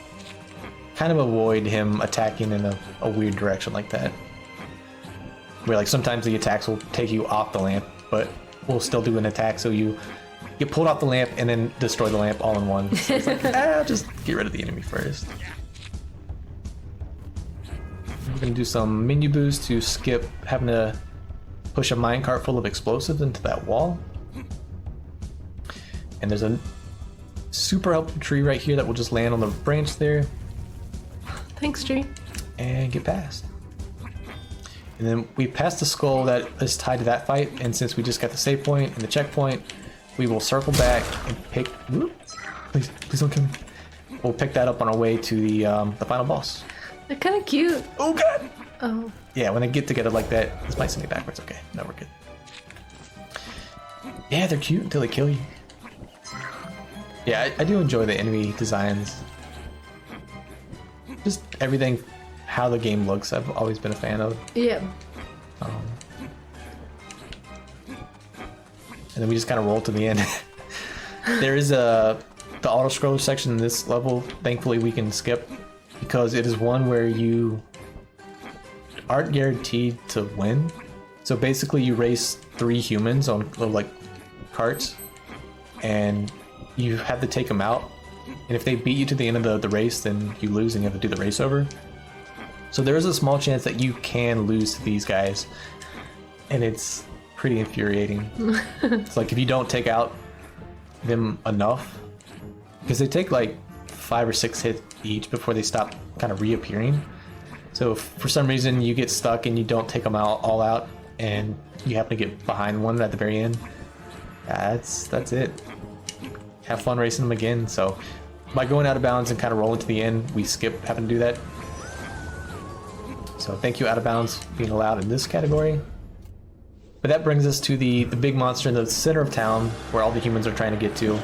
kind of avoid him attacking in a weird direction like that. Where like sometimes the attacks will take you off the lamp, but we'll still do an attack so you get pulled off the lamp and then destroy the lamp all in one. So it's like, just get rid of the enemy first. We're gonna do some menu boost to skip having to push a minecart full of explosives into that wall. And there's a super helpful tree right here that will just land on the branch there. Thanks, tree. And get past. And then we passed the skull that is tied to that fight, and since we just got the save point and the checkpoint, we will circle back and pick. Whoop, please don't kill me. We'll pick that up on our way to the final boss. They're kind of cute. Oh god. Oh. Yeah, when they get together like that, this might send me backwards. Okay, no, we're good. Yeah, they're cute until they kill you. Yeah, I do enjoy the enemy designs. Just everything, how the game looks, I've always been a fan of. Yeah. And then we just kind of roll to the end. There is the auto scroll section in this level. Thankfully, we can skip because it is one where you aren't guaranteed to win. So basically, you race 3 humans on like carts, and you have to take them out. And if they beat you to the end of the race, then you lose and you have to do the race over. So there is a small chance that you can lose to these guys, and it's pretty infuriating. It's like if you don't take out them enough, because they take like 5 or 6 hits each before they stop kind of reappearing. So if for some reason you get stuck and you don't take them all out, and you happen to get behind one at the very end, that's it. Have fun racing them again. So by going out of bounds and kind of rolling to the end, we skip having to do that. So thank you, Out of Bounds, being allowed in this category. But that brings us to the big monster in the center of town where all the humans are trying to get to.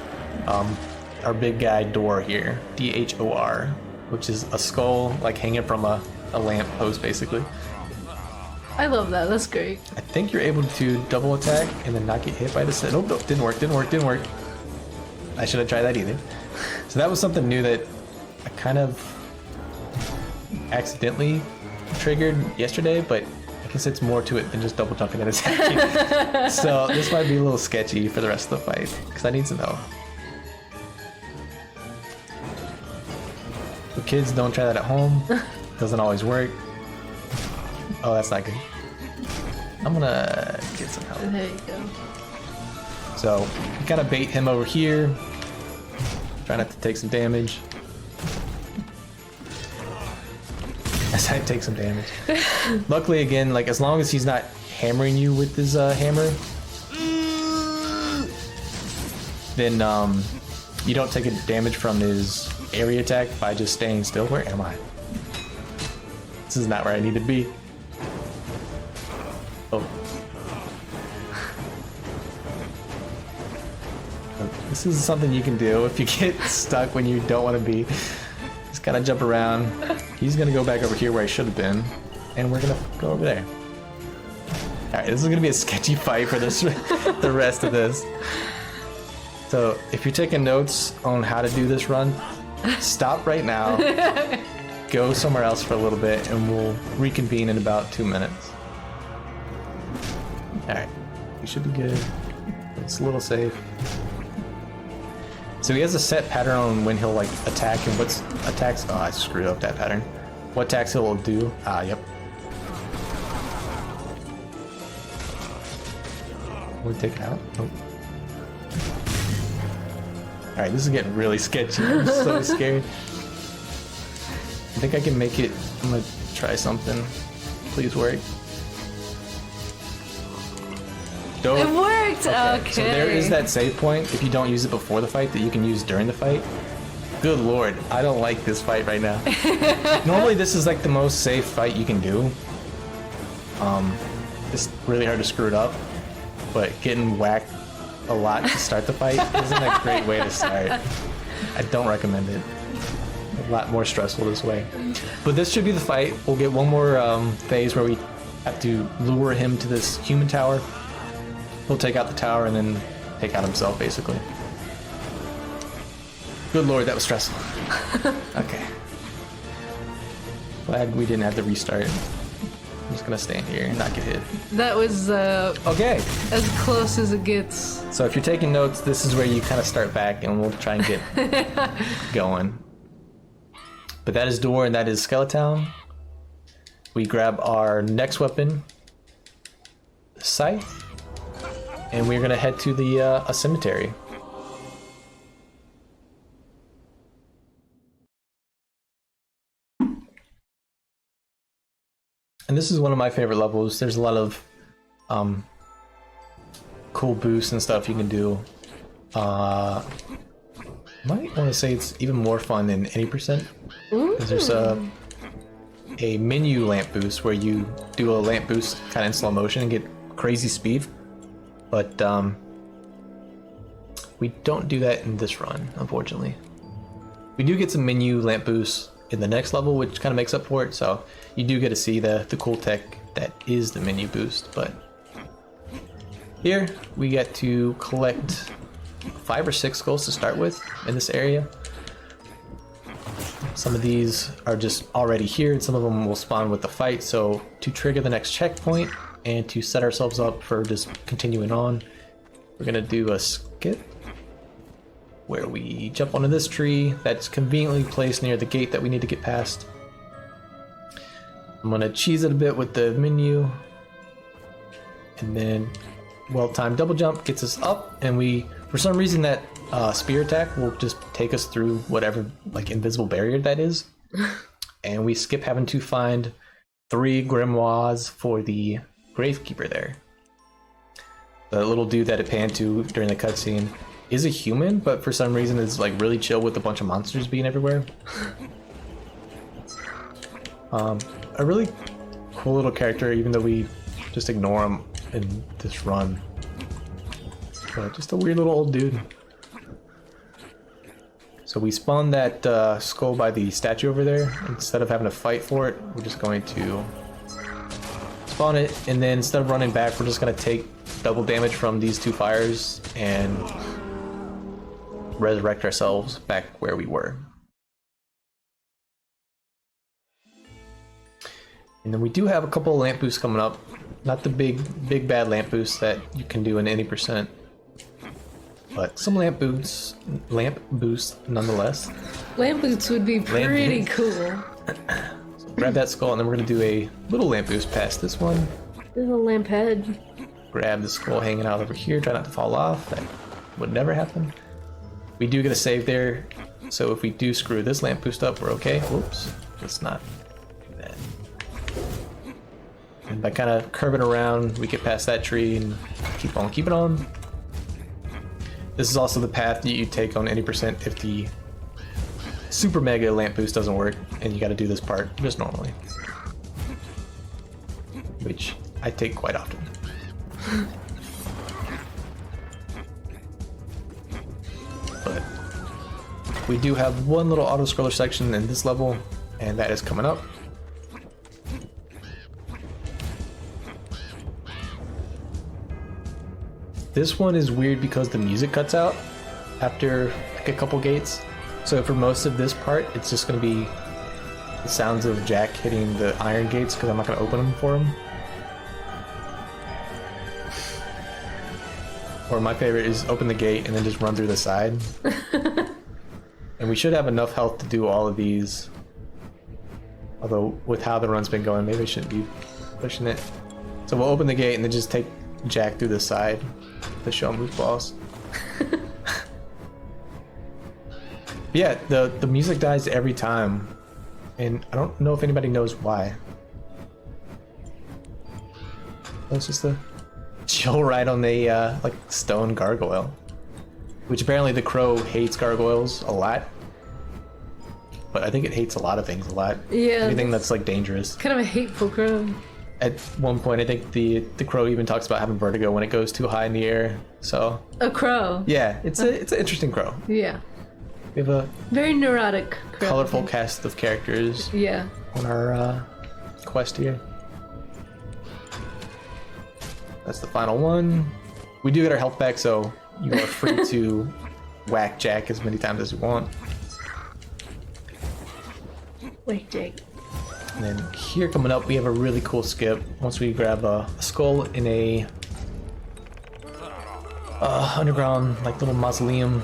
Our big guy Dor here, D-H-O-R, which is a skull like hanging from a lamp post basically. I love that. That's great. I think you're able to double attack and then not get hit by the set. Oh, no, didn't work. I shouldn't try that either. So that was something new that I kind of accidentally triggered yesterday, but I guess it's more to it than just double jumping and attacking. So this might be a little sketchy for the rest of the fight, because I need to know. So kids, don't try that at home. Doesn't always work. Oh, that's not good. I'm gonna get some help. There you go. So you kind of bait him over here. Try not to take some damage. As I take some damage. Luckily, again, like as long as he's not hammering you with his hammer, then you don't take a damage from his area attack by just staying still. Where am I? This is not where I need to be. Oh. This is something you can do if you get stuck when you don't want to be. Just kind of jump around. He's going to go back over here where I should have been. And we're going to go over there. Alright, this is going to be a sketchy fight for this, the rest of this. So, if you're taking notes on how to do this run, stop right now. Go somewhere else for a little bit and we'll reconvene in about 2 minutes. Alright, we should be good. It's a little safe. So he has a set pattern on when he'll like attack and what attacks. Oh, I screwed up that pattern. What attacks he'll do. Ah, yep. Will we take it out? Oh. Alright, this is getting really sketchy. I'm so scared. I think I can make it. I'm gonna try something. Please work. It Don't. worked! Okay. So there is that save point, if you don't use it before the fight, that you can use during the fight. Good lord, I don't like this fight right now. Normally this is like the most safe fight you can do. It's really hard to screw it up, but getting whacked a lot to start the fight isn't a great way to start. I don't recommend it. A lot more stressful this way. But this should be the fight. We'll get one more phase where we have to lure him to this human tower. He'll take out the tower and then take out himself, basically. Good lord, that was stressful. Okay. Glad we didn't have to restart. I'm just gonna stand here and not get hit. That was Okay. as close as it gets. So if you're taking notes, this is where you kind of start back and we'll try and get going. But that is door and that is Skeleton. We grab our next weapon, the scythe, and we're gonna head to the a cemetery. And this is one of my favorite levels. There's a lot of cool boosts and stuff you can do. Might want to say it's even more fun than any percent. Because there's a menu lamp boost where you do a lamp boost kind of in slow motion and get crazy speed. But we don't do that in this run, unfortunately. We do get some menu lamp boosts in the next level, which kind of makes up for it. So you do get to see the cool tech that is the menu boost. But here we get to collect 5 or 6 skulls to start with in this area. Some of these are just already here and some of them will spawn with the fight. So to trigger the next checkpoint and to set ourselves up for just continuing on, we're gonna do a skip where we jump onto this tree that's conveniently placed near the gate that we need to get past. I'm gonna cheese it a bit with the menu, and then well-timed double jump gets us up, and we, for some reason, that spear attack will just take us through whatever like invisible barrier that is, and we skip having to find 3 grimoires for the gravekeeper there. The little dude that it panned to during the cutscene is a human, but for some reason is like really chill with a bunch of monsters being everywhere. A really cool little character, even though we just ignore him in this run. But just a weird little old dude. So we spawned that skull by the statue over there. Instead of having to fight for it, we're just going to spawn it, and then instead of running back, we're just going to take double damage from these 2 fires and resurrect ourselves back where we were. And then we do have a couple of lamp boosts coming up. Not the big bad lamp boosts that you can do in any percent, but some lamp boosts nonetheless. Lamp boots would be pretty cool. So grab that skull, and then we're gonna do a little lamp boost past this one. There's a lamp head. Grab the skull hanging out over here. Try not to fall off. That would never happen. We do get a save there, so if we do screw this lamp boost up, we're okay. Whoops, let's not do that. And by kind of curving around, we get past that tree and keep on keeping on. This is also the path that you take on any percent if the super mega lamp boost doesn't work, and you got to do this part just normally, which I take quite often. But we do have one little auto scroller section in this level, and that is coming up. This one is weird because the music cuts out after like a couple gates. So for most of this part, it's just going to be the sounds of Jack hitting the iron gates because I'm not going to open them for him. Or my favorite is open the gate and then just run through the side. And we should have enough health to do all of these. Although with how the run's been going, maybe I shouldn't be pushing it. So we'll open the gate and then just take Jack through the side to show him who's boss. Yeah, the music dies every time, and I don't know if anybody knows why. That's just a chill ride on a like stone gargoyle, which apparently the crow hates gargoyles a lot. But I think it hates a lot of things a lot. Yeah. Anything that's like dangerous. Kind of a hateful crow. At one point, I think the crow even talks about having vertigo when it goes too high in the air. So A crow. yeah, it's an interesting crow. Yeah. We have a Very neurotic crow. colorful cast of characters Yeah. on our quest here. That's the final one. We do get our health back, so you are free to whack Jack as many times as you want. Wait, Jake. And then here coming up, we have a really cool skip. Once we grab a skull in a underground like little mausoleum,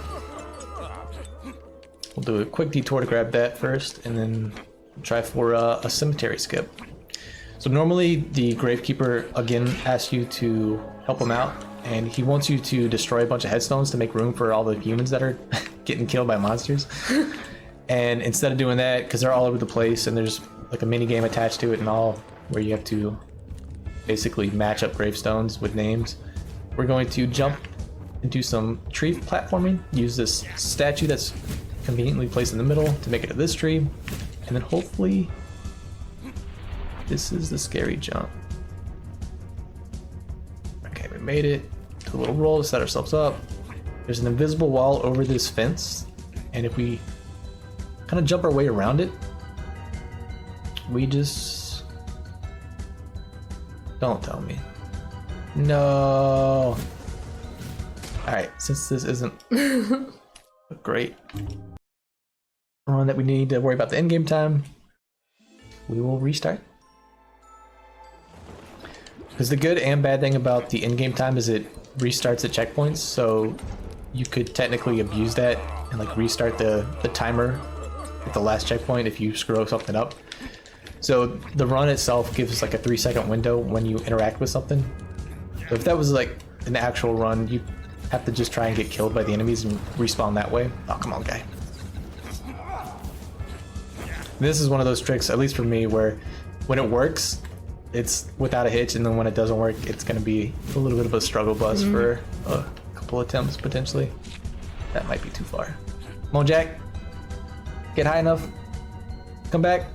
we'll do a quick detour to grab that first, and then try for a cemetery skip. So normally the Gravekeeper again asks you to help him out, and he wants you to destroy a bunch of headstones to make room for all the humans that are getting killed by monsters. And instead of doing that, because they're all over the place and there's like a mini game attached to it and all, where you have to basically match up gravestones with names, we're going to jump and do some tree platforming. Use this statue that's conveniently placed in the middle to make it to this tree, and then hopefully this is the scary jump. Okay, we made it. Do a little roll to set ourselves up. There's an invisible wall over this fence, and if we kind of jump our way around it, we just... Don't tell me. No. Alright, since this isn't a great run that we need to worry about the endgame time, we will restart. Because the good and bad thing about the endgame time is it restarts at checkpoints, so you could technically abuse that and like restart the timer at the last checkpoint if you screw something up. So the run itself gives like a 3-second window when you interact with something. So if that was like an actual run, you have to just try and get killed by the enemies and respawn that way. Oh, come on, guy. This is one of those tricks, at least for me, where when it works, it's without a hitch, and then when it doesn't work, it's going to be a little bit of a struggle bus for a couple attempts, potentially. That might be too far. Come on, Jack. Get high enough. Come back.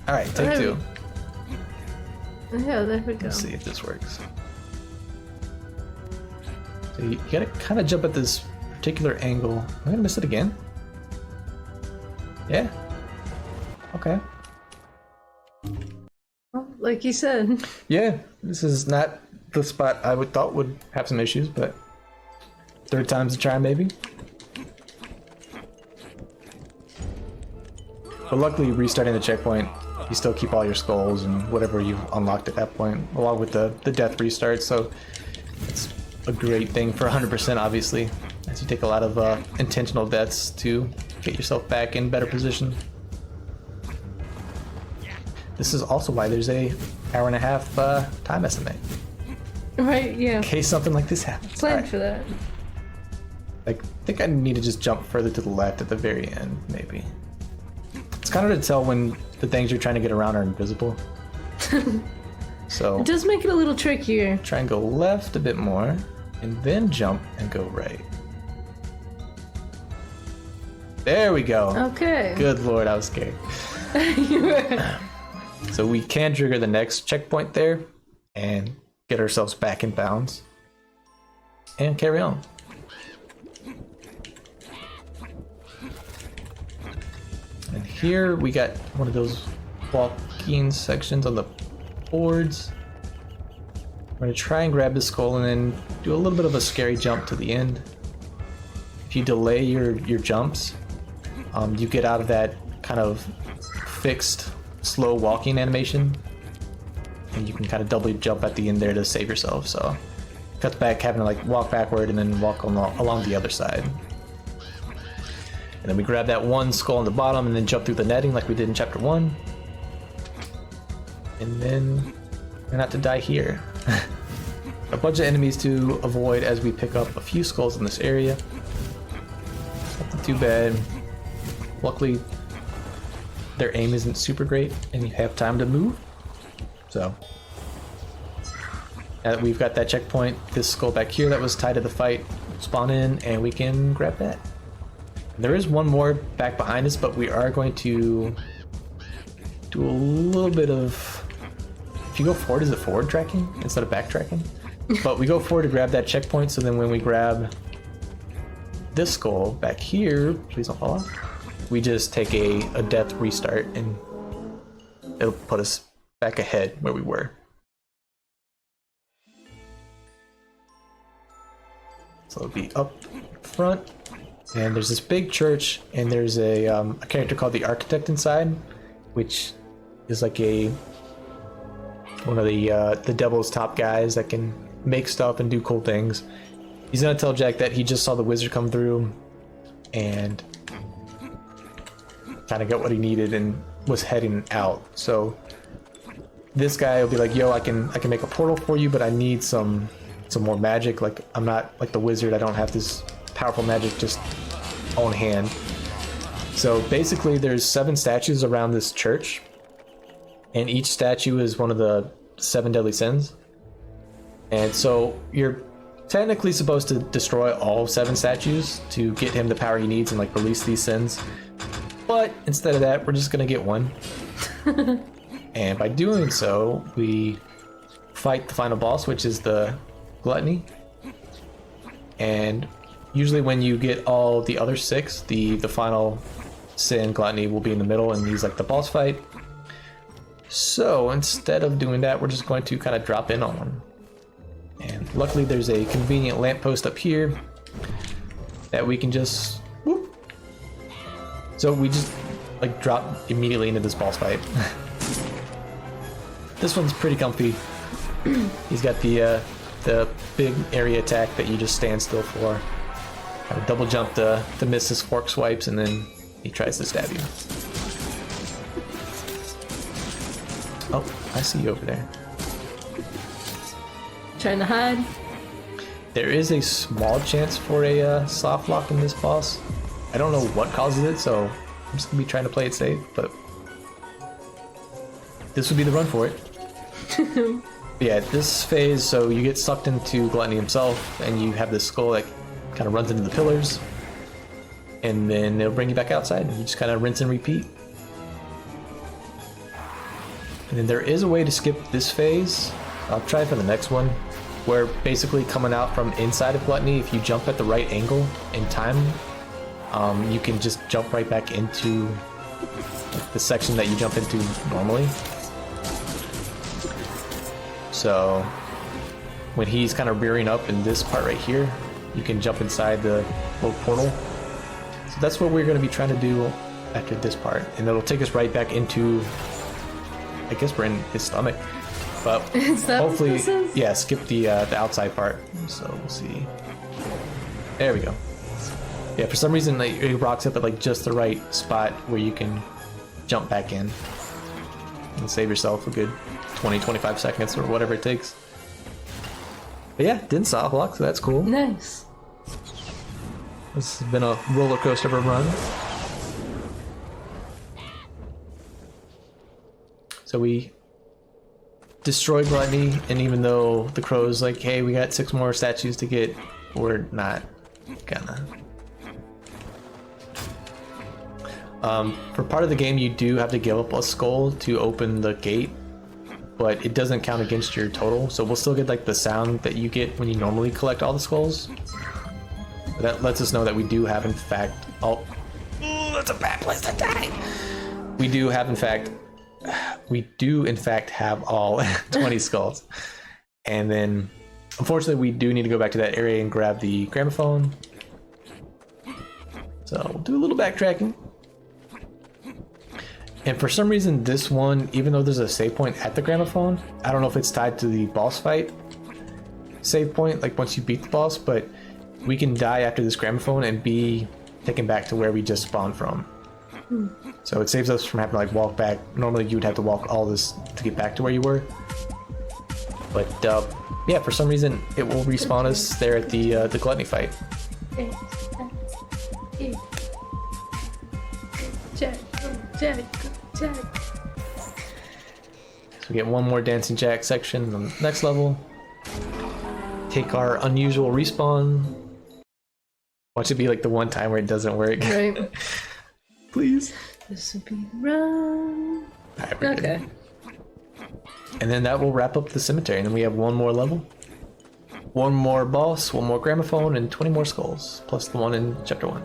Alright, take two. Yeah, there we go. Let's see if this works. So you gotta kind of jump at this particular angle. Am I gonna miss it again? Yeah. Okay. Well, like you said. Yeah, this is not the spot I would thought would have some issues, but third time's a charm, maybe. But luckily, restarting the checkpoint, you still keep all your skulls and whatever you've unlocked at that point, along with the death restart, so it's a great thing for 100%, obviously, as you take a lot of intentional deaths to get yourself back in better position. This is also why there's a hour-and-a-half time estimate. Right, yeah. In case something like this happens. Plan Alright. for that. Like, I think I need to just jump further to the left at the very end, maybe. It's kind of to tell when the things you're trying to get around are invisible. So It does make it a little trickier. try and go left a bit more, and then jump and go right. There we go. Okay. Good lord, I was scared. You were. So we can trigger the next checkpoint there and get ourselves back in bounds and carry on. And here we got one of those walking sections on the boards. We're going to try and grab the skull and then do a little bit of a scary jump to the end. If you delay your jumps, you get out of that kind of fixed slow walking animation, and you can kind of doubly jump at the end there to save yourself. So cuts back having to like walk backward and then walk along the other side. And then we grab that one skull on the bottom and then jump through the netting like we did in chapter 1. And then we're not to die here. A bunch of enemies to avoid as we pick up a few skulls in this area. Nothing too bad. Luckily, their aim isn't super great and you have time to move. So, Now that we've got that checkpoint, this skull back here that was tied to the fight, spawn in, and we can grab that. There is one more back behind us, but we are going to do a little bit of... If you go forward, is it forward tracking instead of back tracking? But we go forward to grab that checkpoint, so then when we grab this skull back here, please don't fall off, we just take a death restart and it'll put us back ahead where we were. So it'll be up front, and there's this big church, and there's a character called the Architect inside, which is like one of the devil's top guys that can make stuff and do cool things. He's gonna tell Jack that he just saw the wizard come through and kind of got what he needed and was heading out. So this guy will be like, yo, I can make a portal for you, but I need some more magic. Like, I'm not like the wizard, I don't have this powerful magic just on hand. So basically there's 7 statues around this church, and each statue is one of the 7 deadly sins. And so you're technically supposed to destroy all 7 statues to get him the power he needs and like release these sins. But instead of that, we're just gonna get one. And by doing so, we fight the final boss, which is the Gluttony. And usually when you get all the other 6, the final sin, Gluttony, will be in the middle, and he's like the boss fight. So instead of doing that, we're just going to kind of drop in on one. And luckily there's a convenient lamppost up here that we can just whoop. So we just like drop immediately into this boss fight. This one's pretty comfy. He's got the big area attack that you just stand still for. Kind of double jump to miss his fork swipes, and then he tries to stab you. Oh, I see you over there. Trying to hide. There is a small chance for a soft lock in this boss. I don't know what causes it, so I'm just gonna be trying to play it safe, but this would be the run for it. Yeah, this phase, so you get sucked into Gluttony himself, and you have this skull that kind of runs into the pillars, and then it'll bring you back outside, and you just kind of rinse and repeat. And then there is a way to skip this phase. I'll try for the next one, where basically coming out from inside of Gluttony, if you jump at the right angle and time, you can just jump right back into the section that you jump into normally. So when he's kind of rearing up in this part right here, you can jump inside the little portal. So that's what we're going to be trying to do after this part, and it'll take us right back into, I guess we're in his stomach. But hopefully, yeah, skip the outside part. So we'll see. There we go. Yeah, for some reason it rocks up at like just the right spot where you can jump back in and save yourself a good 20-25 seconds or whatever it takes. But yeah, didn't soft lock, so that's cool. Nice. This has been a roller coaster of a run. So we destroyed Gluttony, and even though the crow's like, hey, we got 6 more statues to get, we're not gonna. For part of the game, you do have to give up a skull to open the gate, but it doesn't count against your total, so we'll still get like the sound that you get when you normally collect all the skulls. But that lets us know that we do have in fact, oh, that's a bad place to die. We do in fact have all 20 skulls. And then unfortunately we do need to go back to that area and grab the gramophone. So we'll do a little backtracking. And for some reason this one, even though there's a save point at the gramophone, I don't know if it's tied to the boss fight save point, like once you beat the boss, but we can die after this gramophone and be taken back to where we just spawned from. So it saves us from having to like walk back. Normally you would have to walk all this to get back to where you were. But yeah, for some reason it will respawn us there at the Gluttony fight. Jack. So we get one more Dancing Jack section on the next level. take our unusual respawn. Watch it be like the one time where it doesn't work. Right. Please. This would be run. Alright, we're Okay. good. And then that will wrap up the cemetery, and then we have one more level. One more boss, one more gramophone, and 20 more skulls, plus the one in chapter 1.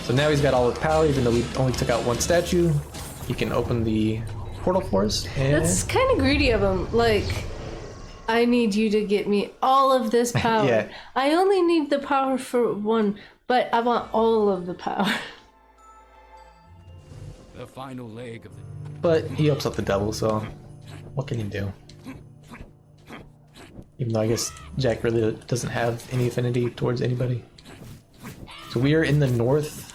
So now he's got all the power, even though we only took out one statue. He can open the portal for us, and... That's kind of greedy of him. Like, I need you to get me all of this power. Yeah. I only need the power for one, but I want all of the power. The final leg of the But he helps out the devil, so what can you do? Even though I guess Jack really doesn't have any affinity towards anybody. So we are in the north,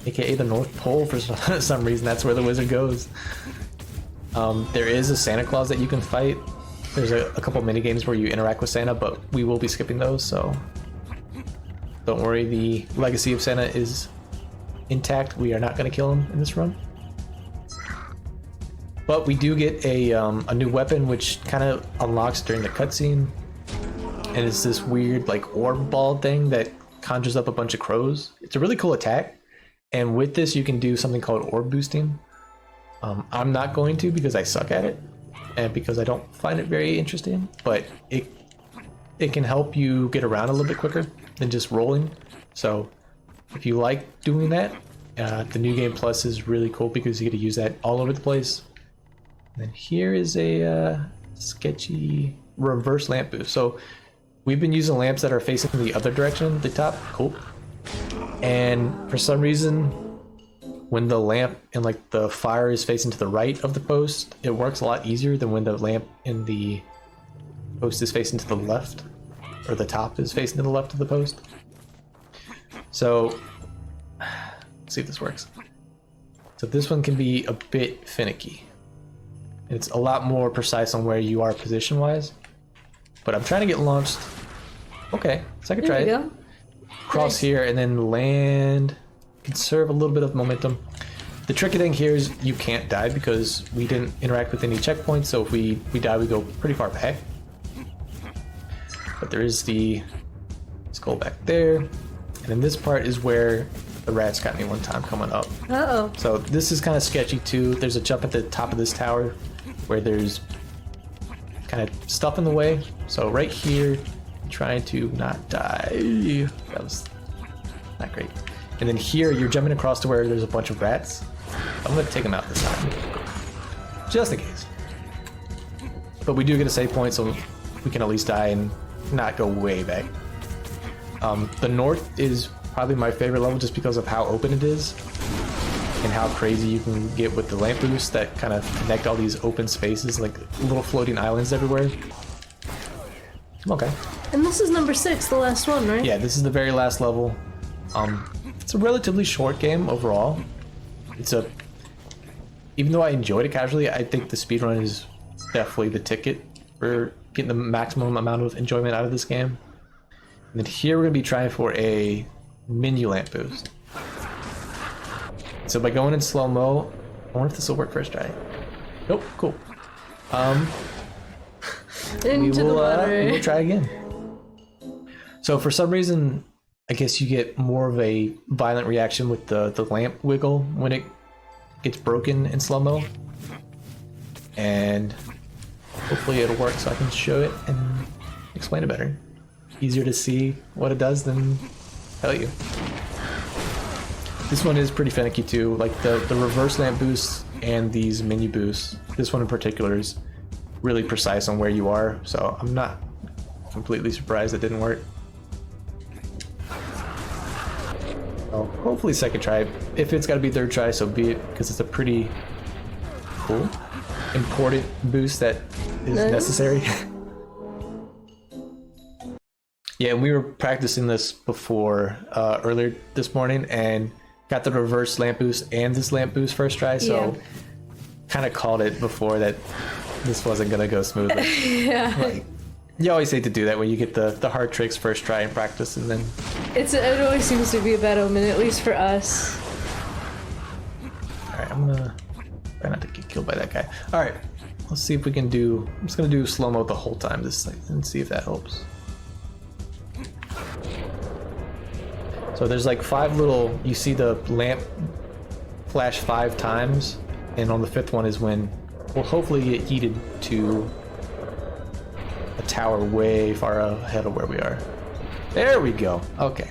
aka the North Pole for some reason. That's where the wizard goes. There is a Santa Claus that you can fight. There's a couple mini games where you interact with Santa, but we will be skipping those, so don't worry. The legacy of Santa is intact. We are not going to kill him in this run. But we do get a new weapon, which kind of unlocks during the cutscene, and it's this weird like orb ball thing that conjures up a bunch of crows. It's a really cool attack, and with this you can do something called orb boosting. I'm not going to because I suck at it, and because I don't find it very interesting. But it can help you get around a little bit quicker than just rolling. So if you like doing that, the New Game Plus is really cool because you get to use that all over the place. And then here is a sketchy reverse lamp boost. So we've been using lamps that are facing the other direction, the top, cool. And for some reason, when the lamp and like the fire is facing to the right of the post, it works a lot easier than when the lamp in the post is facing to the left, or the top is facing to the left of the post. So let's see if this works. So this one can be a bit finicky. It's a lot more precise on where you are position-wise. But I'm trying to get launched. Okay, so I can try There it. you go. Cross Nice. here and then land. Conserve a little bit of momentum. The tricky thing here is you can't die because we didn't interact with any checkpoints, so if we die, we go pretty far back. But there is the skull back there. And then this part is where the rats got me one time coming up. Uh-oh. So this is kind of sketchy too. There's a jump at the top of this tower where there's kind of stuff in the way. So right here, trying to not die. That was not great. And then here, you're jumping across to where there's a bunch of rats. I'm gonna take them out this time, just in case. But we do get a save point, so we can at least die and not go way back. The north is probably my favorite level just because of how open it is and how crazy you can get with the lamp boosts that kind of connect all these open spaces, like little floating islands everywhere. Okay. And this is number 6, the last one, right? Yeah, this is the very last level. It's a relatively short game overall. Even though I enjoyed it casually, I think the speedrun is definitely the ticket for getting the maximum amount of enjoyment out of this game. And then here we're gonna be trying for a menu lamp boost. So by going in slow-mo, I wonder if this will work first try. Nope, cool. Into the water. We will try again. So for some reason, I guess you get more of a violent reaction with the lamp wiggle when it gets broken in slow-mo. And hopefully it'll work so I can show it and explain it better. Easier to see what it does than tell you. This one is pretty finicky too, like the reverse lamp boosts and these menu boosts. This one in particular is really precise on where you are, so I'm not completely surprised it didn't work. So hopefully second try. If it's got to be third try, so be it, because it's a pretty cool, important boost that is necessary. Yeah, we were practicing this before earlier this morning and got the reverse lamp boost and this lamp boost first try, so kind of called it before that this wasn't gonna go smoothly. Yeah. Like, you always hate to do that when you get the hard tricks first try in practice, and then It always seems to be a bad omen, at least for us. all right, I'm gonna try not to get killed by that guy. All right, let's see if we can do. I'm just gonna do slow-mo the whole time this thing and see if that helps. So there's like 5 little. You see the lamp flash 5 times, and on the 5th one is when we'll hopefully get heated to a tower way far ahead of where we are. There we go. Okay.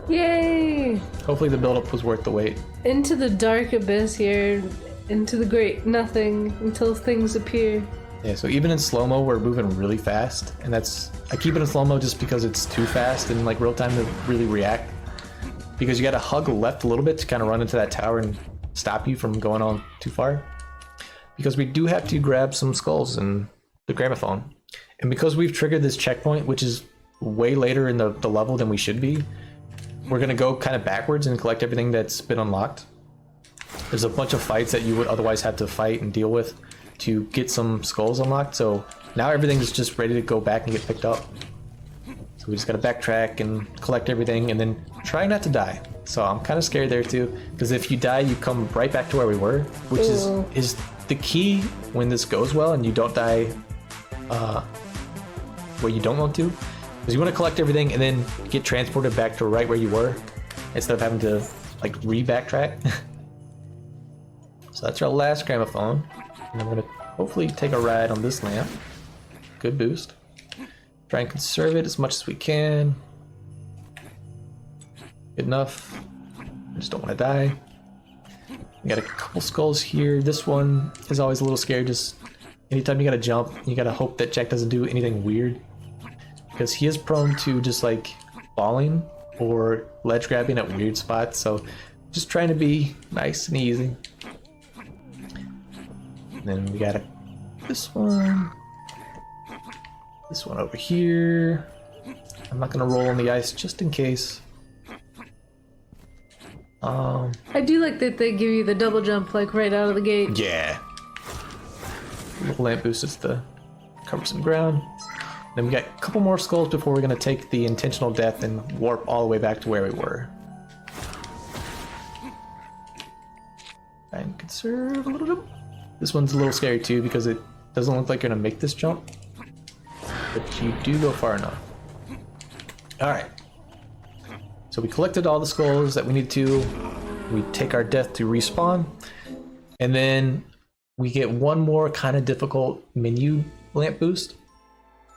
Yay! Hopefully the buildup was worth the wait. Into the dark abyss here, into the great nothing until things appear. Yeah, so even in slow-mo, we're moving really fast, and I keep it in slow-mo just because it's too fast in like real time to really react. Because you gotta hug left a little bit to kind of run into that tower and stop you from going on too far. Because we do have to grab some skulls and the gramophone. And because we've triggered this checkpoint, which is way later in the level than we should be, we're gonna go kind of backwards and collect everything that's been unlocked. There's a bunch of fights that you would otherwise have to fight and deal with to get some skulls unlocked, so now everything's just ready to go back and get picked up. So we just gotta backtrack and collect everything and then try not to die. So I'm kind of scared there too, because if you die, you come right back to where we were, which is the key when this goes well and you don't die where you don't want to. Because you want to collect everything and then get transported back to right where you were instead of having to like re-backtrack. So that's our last gramophone. And then we're going to hopefully take a ride on this lamp. Good boost. Try and conserve it as much as we can. Good enough. I just don't want to die. We got a couple skulls here. This one is always a little scary. Just anytime you gotta jump, you gotta hope that Jack doesn't do anything weird. Because he is prone to just like falling or ledge grabbing at weird spots, so just trying to be nice and easy. And then we got this one over here. I'm not gonna roll on the ice just in case. I do like that they give you the double jump like right out of the gate. Yeah. Little lamp boost is to cover some ground. Then we got a couple more skulls before we're going to take the intentional death and warp all the way back to where we were. And conserve a little bit. This one's a little scary too because it doesn't look like you're going to make this jump. But you do go far enough. Alright. So we collected all the skulls that we need to. We take our death to respawn. And then we get one more kind of difficult menu lamp boost.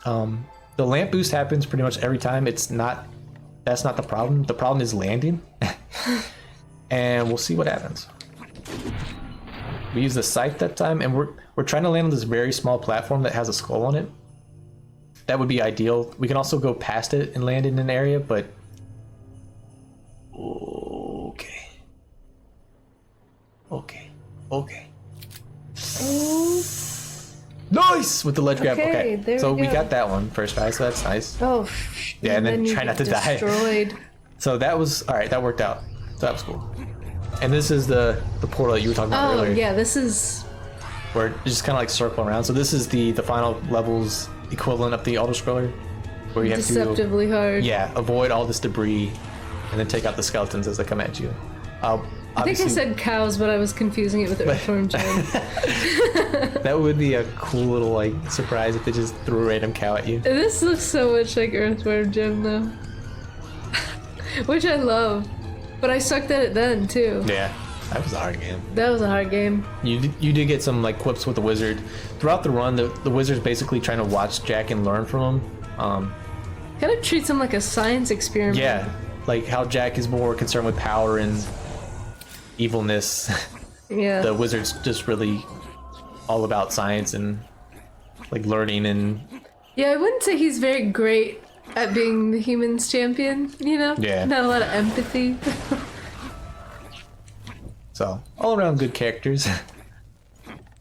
The lamp boost happens pretty much every time. That's not the problem. The problem is landing. And we'll see what happens. We use the scythe that time, and we're trying to land on this very small platform that has a skull on it. That would be ideal. We can also go past it and land in an area, but okay. Nice with the ledge grab. Okay, there so we we go. got that one first try, so that's nice. Oh, Yeah, and then you try not get to die. destroyed. So that was all right. That worked out. So that was cool. And this is the portal that you were talking about Oh earlier. yeah, this is Where it just kind of like circling around. So this is the final level's equivalent of the auto scroller, where you have deceptively hard. to avoid all this debris, and then take out the skeletons as they come at you. I think I said cows, but I was confusing it with Earthworm Jim. That would be a cool little like surprise if they just threw a random cow at you. This looks so much like Earthworm Jim though. Which I love. But I sucked at it then too. Yeah, that was a hard game. That was a hard game. You did get some like quips with the wizard throughout the run. The wizard's basically trying to watch Jack and learn from him. Kind of treats him like a science experiment. Yeah, like how Jack is more concerned with power and evilness. Yeah. The wizard's just really all about science and like learning and Yeah, I wouldn't say he's very great at being the humans champion, you know? Yeah. Not a lot of empathy. so all around good characters.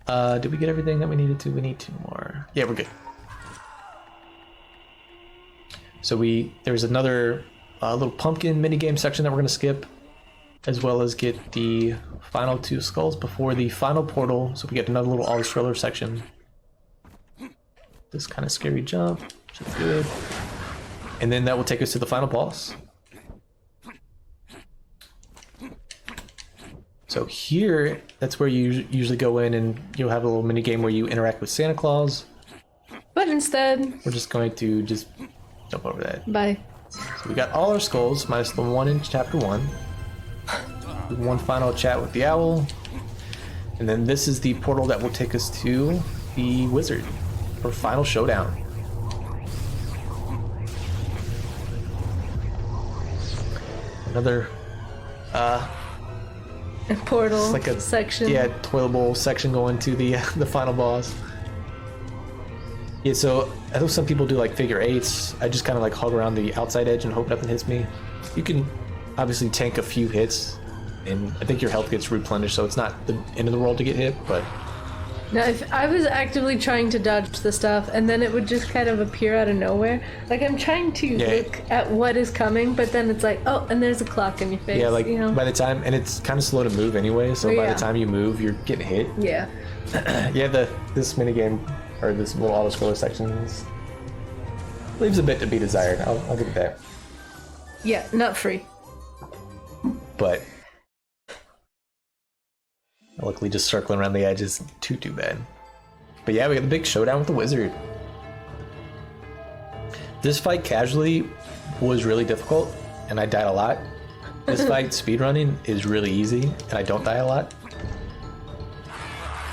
Did we get everything that we needed to? We need 2 more. Yeah, we're good. So there's another little pumpkin minigame section that we're gonna skip, as well as get the final 2 skulls before the final portal. So we get another little auto scroller section. This kind of scary jump, which is good. And then that will take us to the final boss. So here, that's where you usually go in and you'll have a little mini game where you interact with Santa Claus. But instead, We're just going to just jump over that. bye. So we got all our skulls, minus the one in chapter 1. One final chat with the owl. And then this is the portal that will take us to the wizard for final showdown. Another Portal it's like a section. Yeah, toilet bowl section going to the final boss. Yeah, so I know some people do like figure eights. I just kind of like hug around the outside edge and hope nothing hits me. You can obviously tank a few hits, and I think your health gets replenished, so it's not the end of the world to get hit, but Now, if I was actively trying to dodge the stuff, and then it would just kind of appear out of nowhere, like I'm trying to look at what is coming, but then it's like, oh, and there's a clock in your face. yeah, like you know? by the time, and it's kind of slow to move anyway, so by the time you move, you're getting hit. Yeah. Yeah, this minigame, or this little auto-scroller section leaves a bit to be desired. I'll give it that. Yeah, not free. But luckily just circling around the edge isn't too bad. But yeah, we got the big showdown with the wizard. This fight casually was really difficult, and I died a lot. This fight speedrunning is really easy, and I don't die a lot.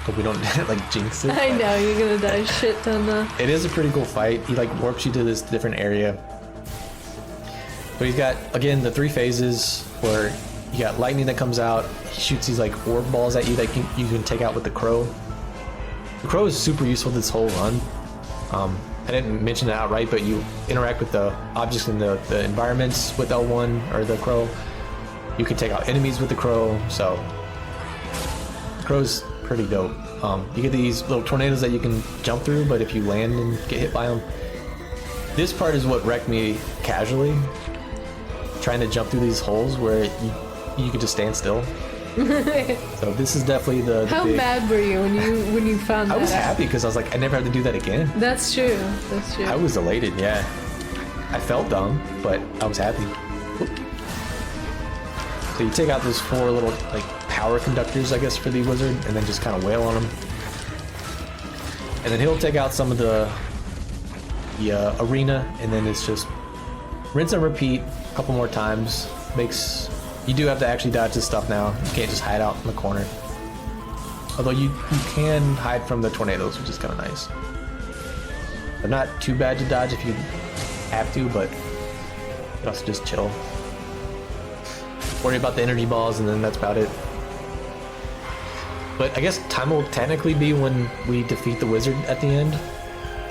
But we don't like jinx it. I know, you're gonna die shit ton though. It is a pretty cool fight. He like warps you to this different area. But he's got, again, the 3 phases where you got lightning that comes out. He shoots these like orb balls at you that you can take out with the crow. The crow is super useful this whole run. I didn't mention it outright, but you interact with the objects in the environments with L1 or the crow. You can take out enemies with the crow, so the crow's pretty dope. You get these little tornadoes that you can jump through, but if you land and get hit by them, this part is what wrecked me casually. Trying to jump through these holes where you could just stand still. So this is definitely the How big... mad were you when you found that I was out? happy because I was like, I never have to do that again. That's true. That's true. I was elated, yeah. I felt dumb, but I was happy. So you take out those 4 little like power conductors, I guess, for the wizard, and then just kind of wail on them. And then he'll take out some of the arena, and then it's just rinse and repeat a couple more times. You do have to actually dodge this stuff now. You can't just hide out in the corner. Although you can hide from the tornadoes, which is kind of nice. They're not too bad to dodge if you have to, but you can also just chill. Worry about the energy balls, and then that's about it. But I guess time will technically be when we defeat the wizard at the end.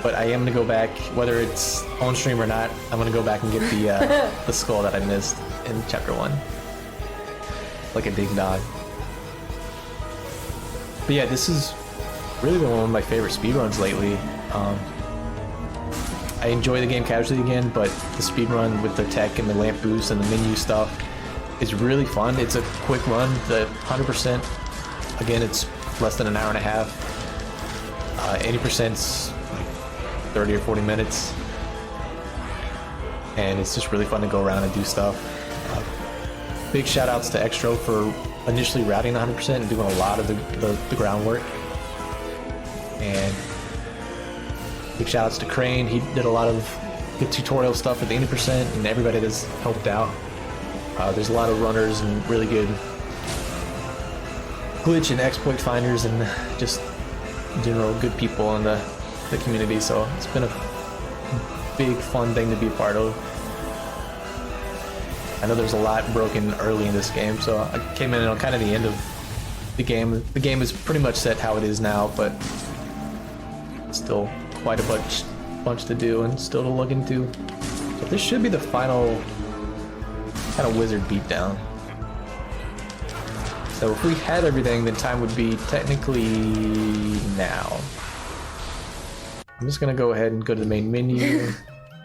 But I am going to go back, whether it's on stream or not, I'm going to go back and get the skull that I missed in chapter 1. Like a ding dog. But yeah, this is really been one of my favorite speedruns lately. I enjoy the game casually again, but the speedrun with the tech and the lamp boost and the menu stuff is really fun. It's a quick run. The 100%, again, it's less than an hour and a half. 80%'s like 30 or 40 minutes. And it's just really fun to go around and do stuff. Big shout outs to Extro for initially routing 100% and doing a lot of the groundwork. And big shout outs to Crane. He did a lot of good tutorial stuff at the 80%, and everybody that's helped out. There's a lot of runners and really good glitch and exploit finders and just in general good people in the community. So it's been a big fun thing to be a part of. I know there's a lot broken early in this game, so I came in on kind of the end of the game. The game is pretty much set how it is now, but still quite a bunch to do and still to look into. So this should be the final kind of wizard beatdown. So if we had everything, then time would be technically now. I'm just gonna go ahead and go to the main menu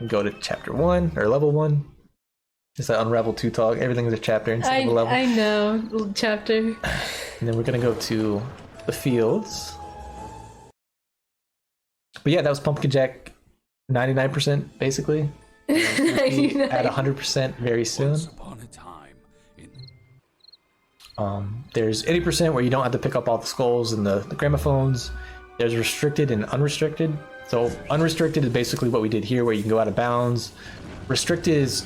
and go to chapter 1 or level 1. It's that Unravel 2 talk. Everything's a chapter instead of a level. I know, chapter. And then we're gonna go to the fields. But yeah, that was Pumpkin Jack 99% basically. At 100% very soon. Once upon a time in... There's 80% where you don't have to pick up all the skulls and the gramophones. There's restricted and unrestricted. So unrestricted is basically what we did here, where you can go out of bounds. Restricted is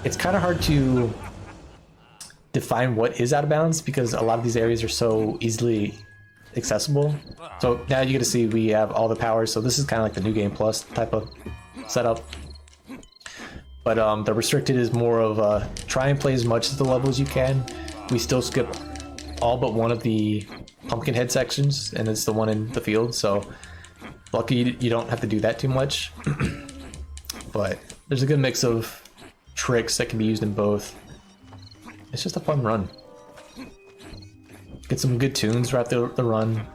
it's kind of hard to define what is out of bounds because a lot of these areas are so easily accessible. So now you get to see we have all the powers. So this is kind of like the New Game Plus type of setup. But the restricted is more of try and play as much as the level as you can. We still skip all but one of the pumpkin head sections, and it's the one in the field. So lucky you don't have to do that too much. But there's a good mix of tricks that can be used in both. It's just a fun run. Get some good tunes throughout the run.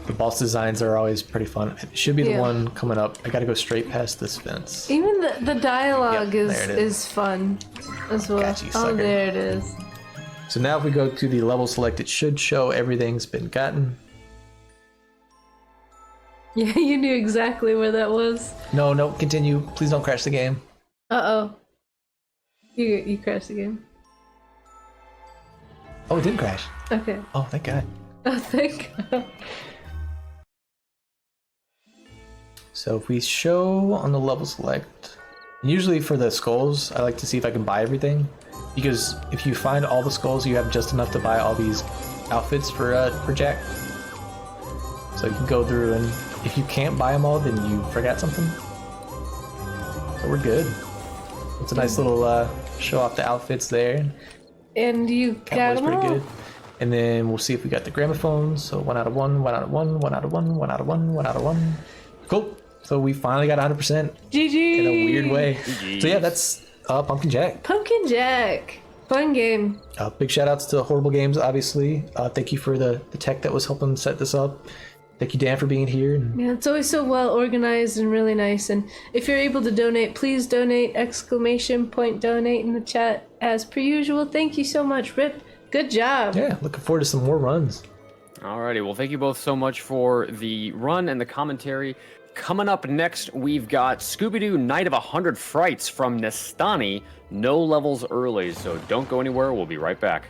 The boss designs are always pretty fun. It should be the one coming up. I gotta go straight past this fence. Even the dialogue Yep, is fun as well. Gotcha, Oh, sucker. there it is. So now if we go to the level select, it should show everything's been gotten. Yeah, you knew exactly where that was. No, continue. Please don't crash the game. Uh-oh. You crashed again. Oh, it didn't crash. Okay. Oh, thank God. Oh, thank God. So if we show on the level select, usually for the skulls, I like to see if I can buy everything. Because if you find all the skulls, you have just enough to buy all these outfits for Jack. So you can go through, and if you can't buy them all, then you forgot something. So we're good. It's a nice little show off the outfits there. And you got Cowboy's them all? pretty good. And then we'll see if we got the gramophones. So 1 out of 1, 1 out of 1, 1 out of 1, 1 out of 1, 1 out of 1. Cool. So we finally got 100% GG! in a weird way. GG. So yeah, that's Pumpkin Jack. Pumpkin Jack. Fun game. Big shout outs to Horrible Games, obviously. Thank you for the tech that was helping set this up. Thank you, Dan, for being here. Yeah, it's always so well organized and really nice. And if you're able to donate, please donate! ! Donate in the chat as per usual. Thank you so much, Rip. Good job. Yeah, looking forward to some more runs. Alrighty, well, thank you both so much for the run and the commentary. Coming up next, we've got Scooby-Doo Night of 100 Frights from Nestani, no levels early, so don't go anywhere. We'll be right back.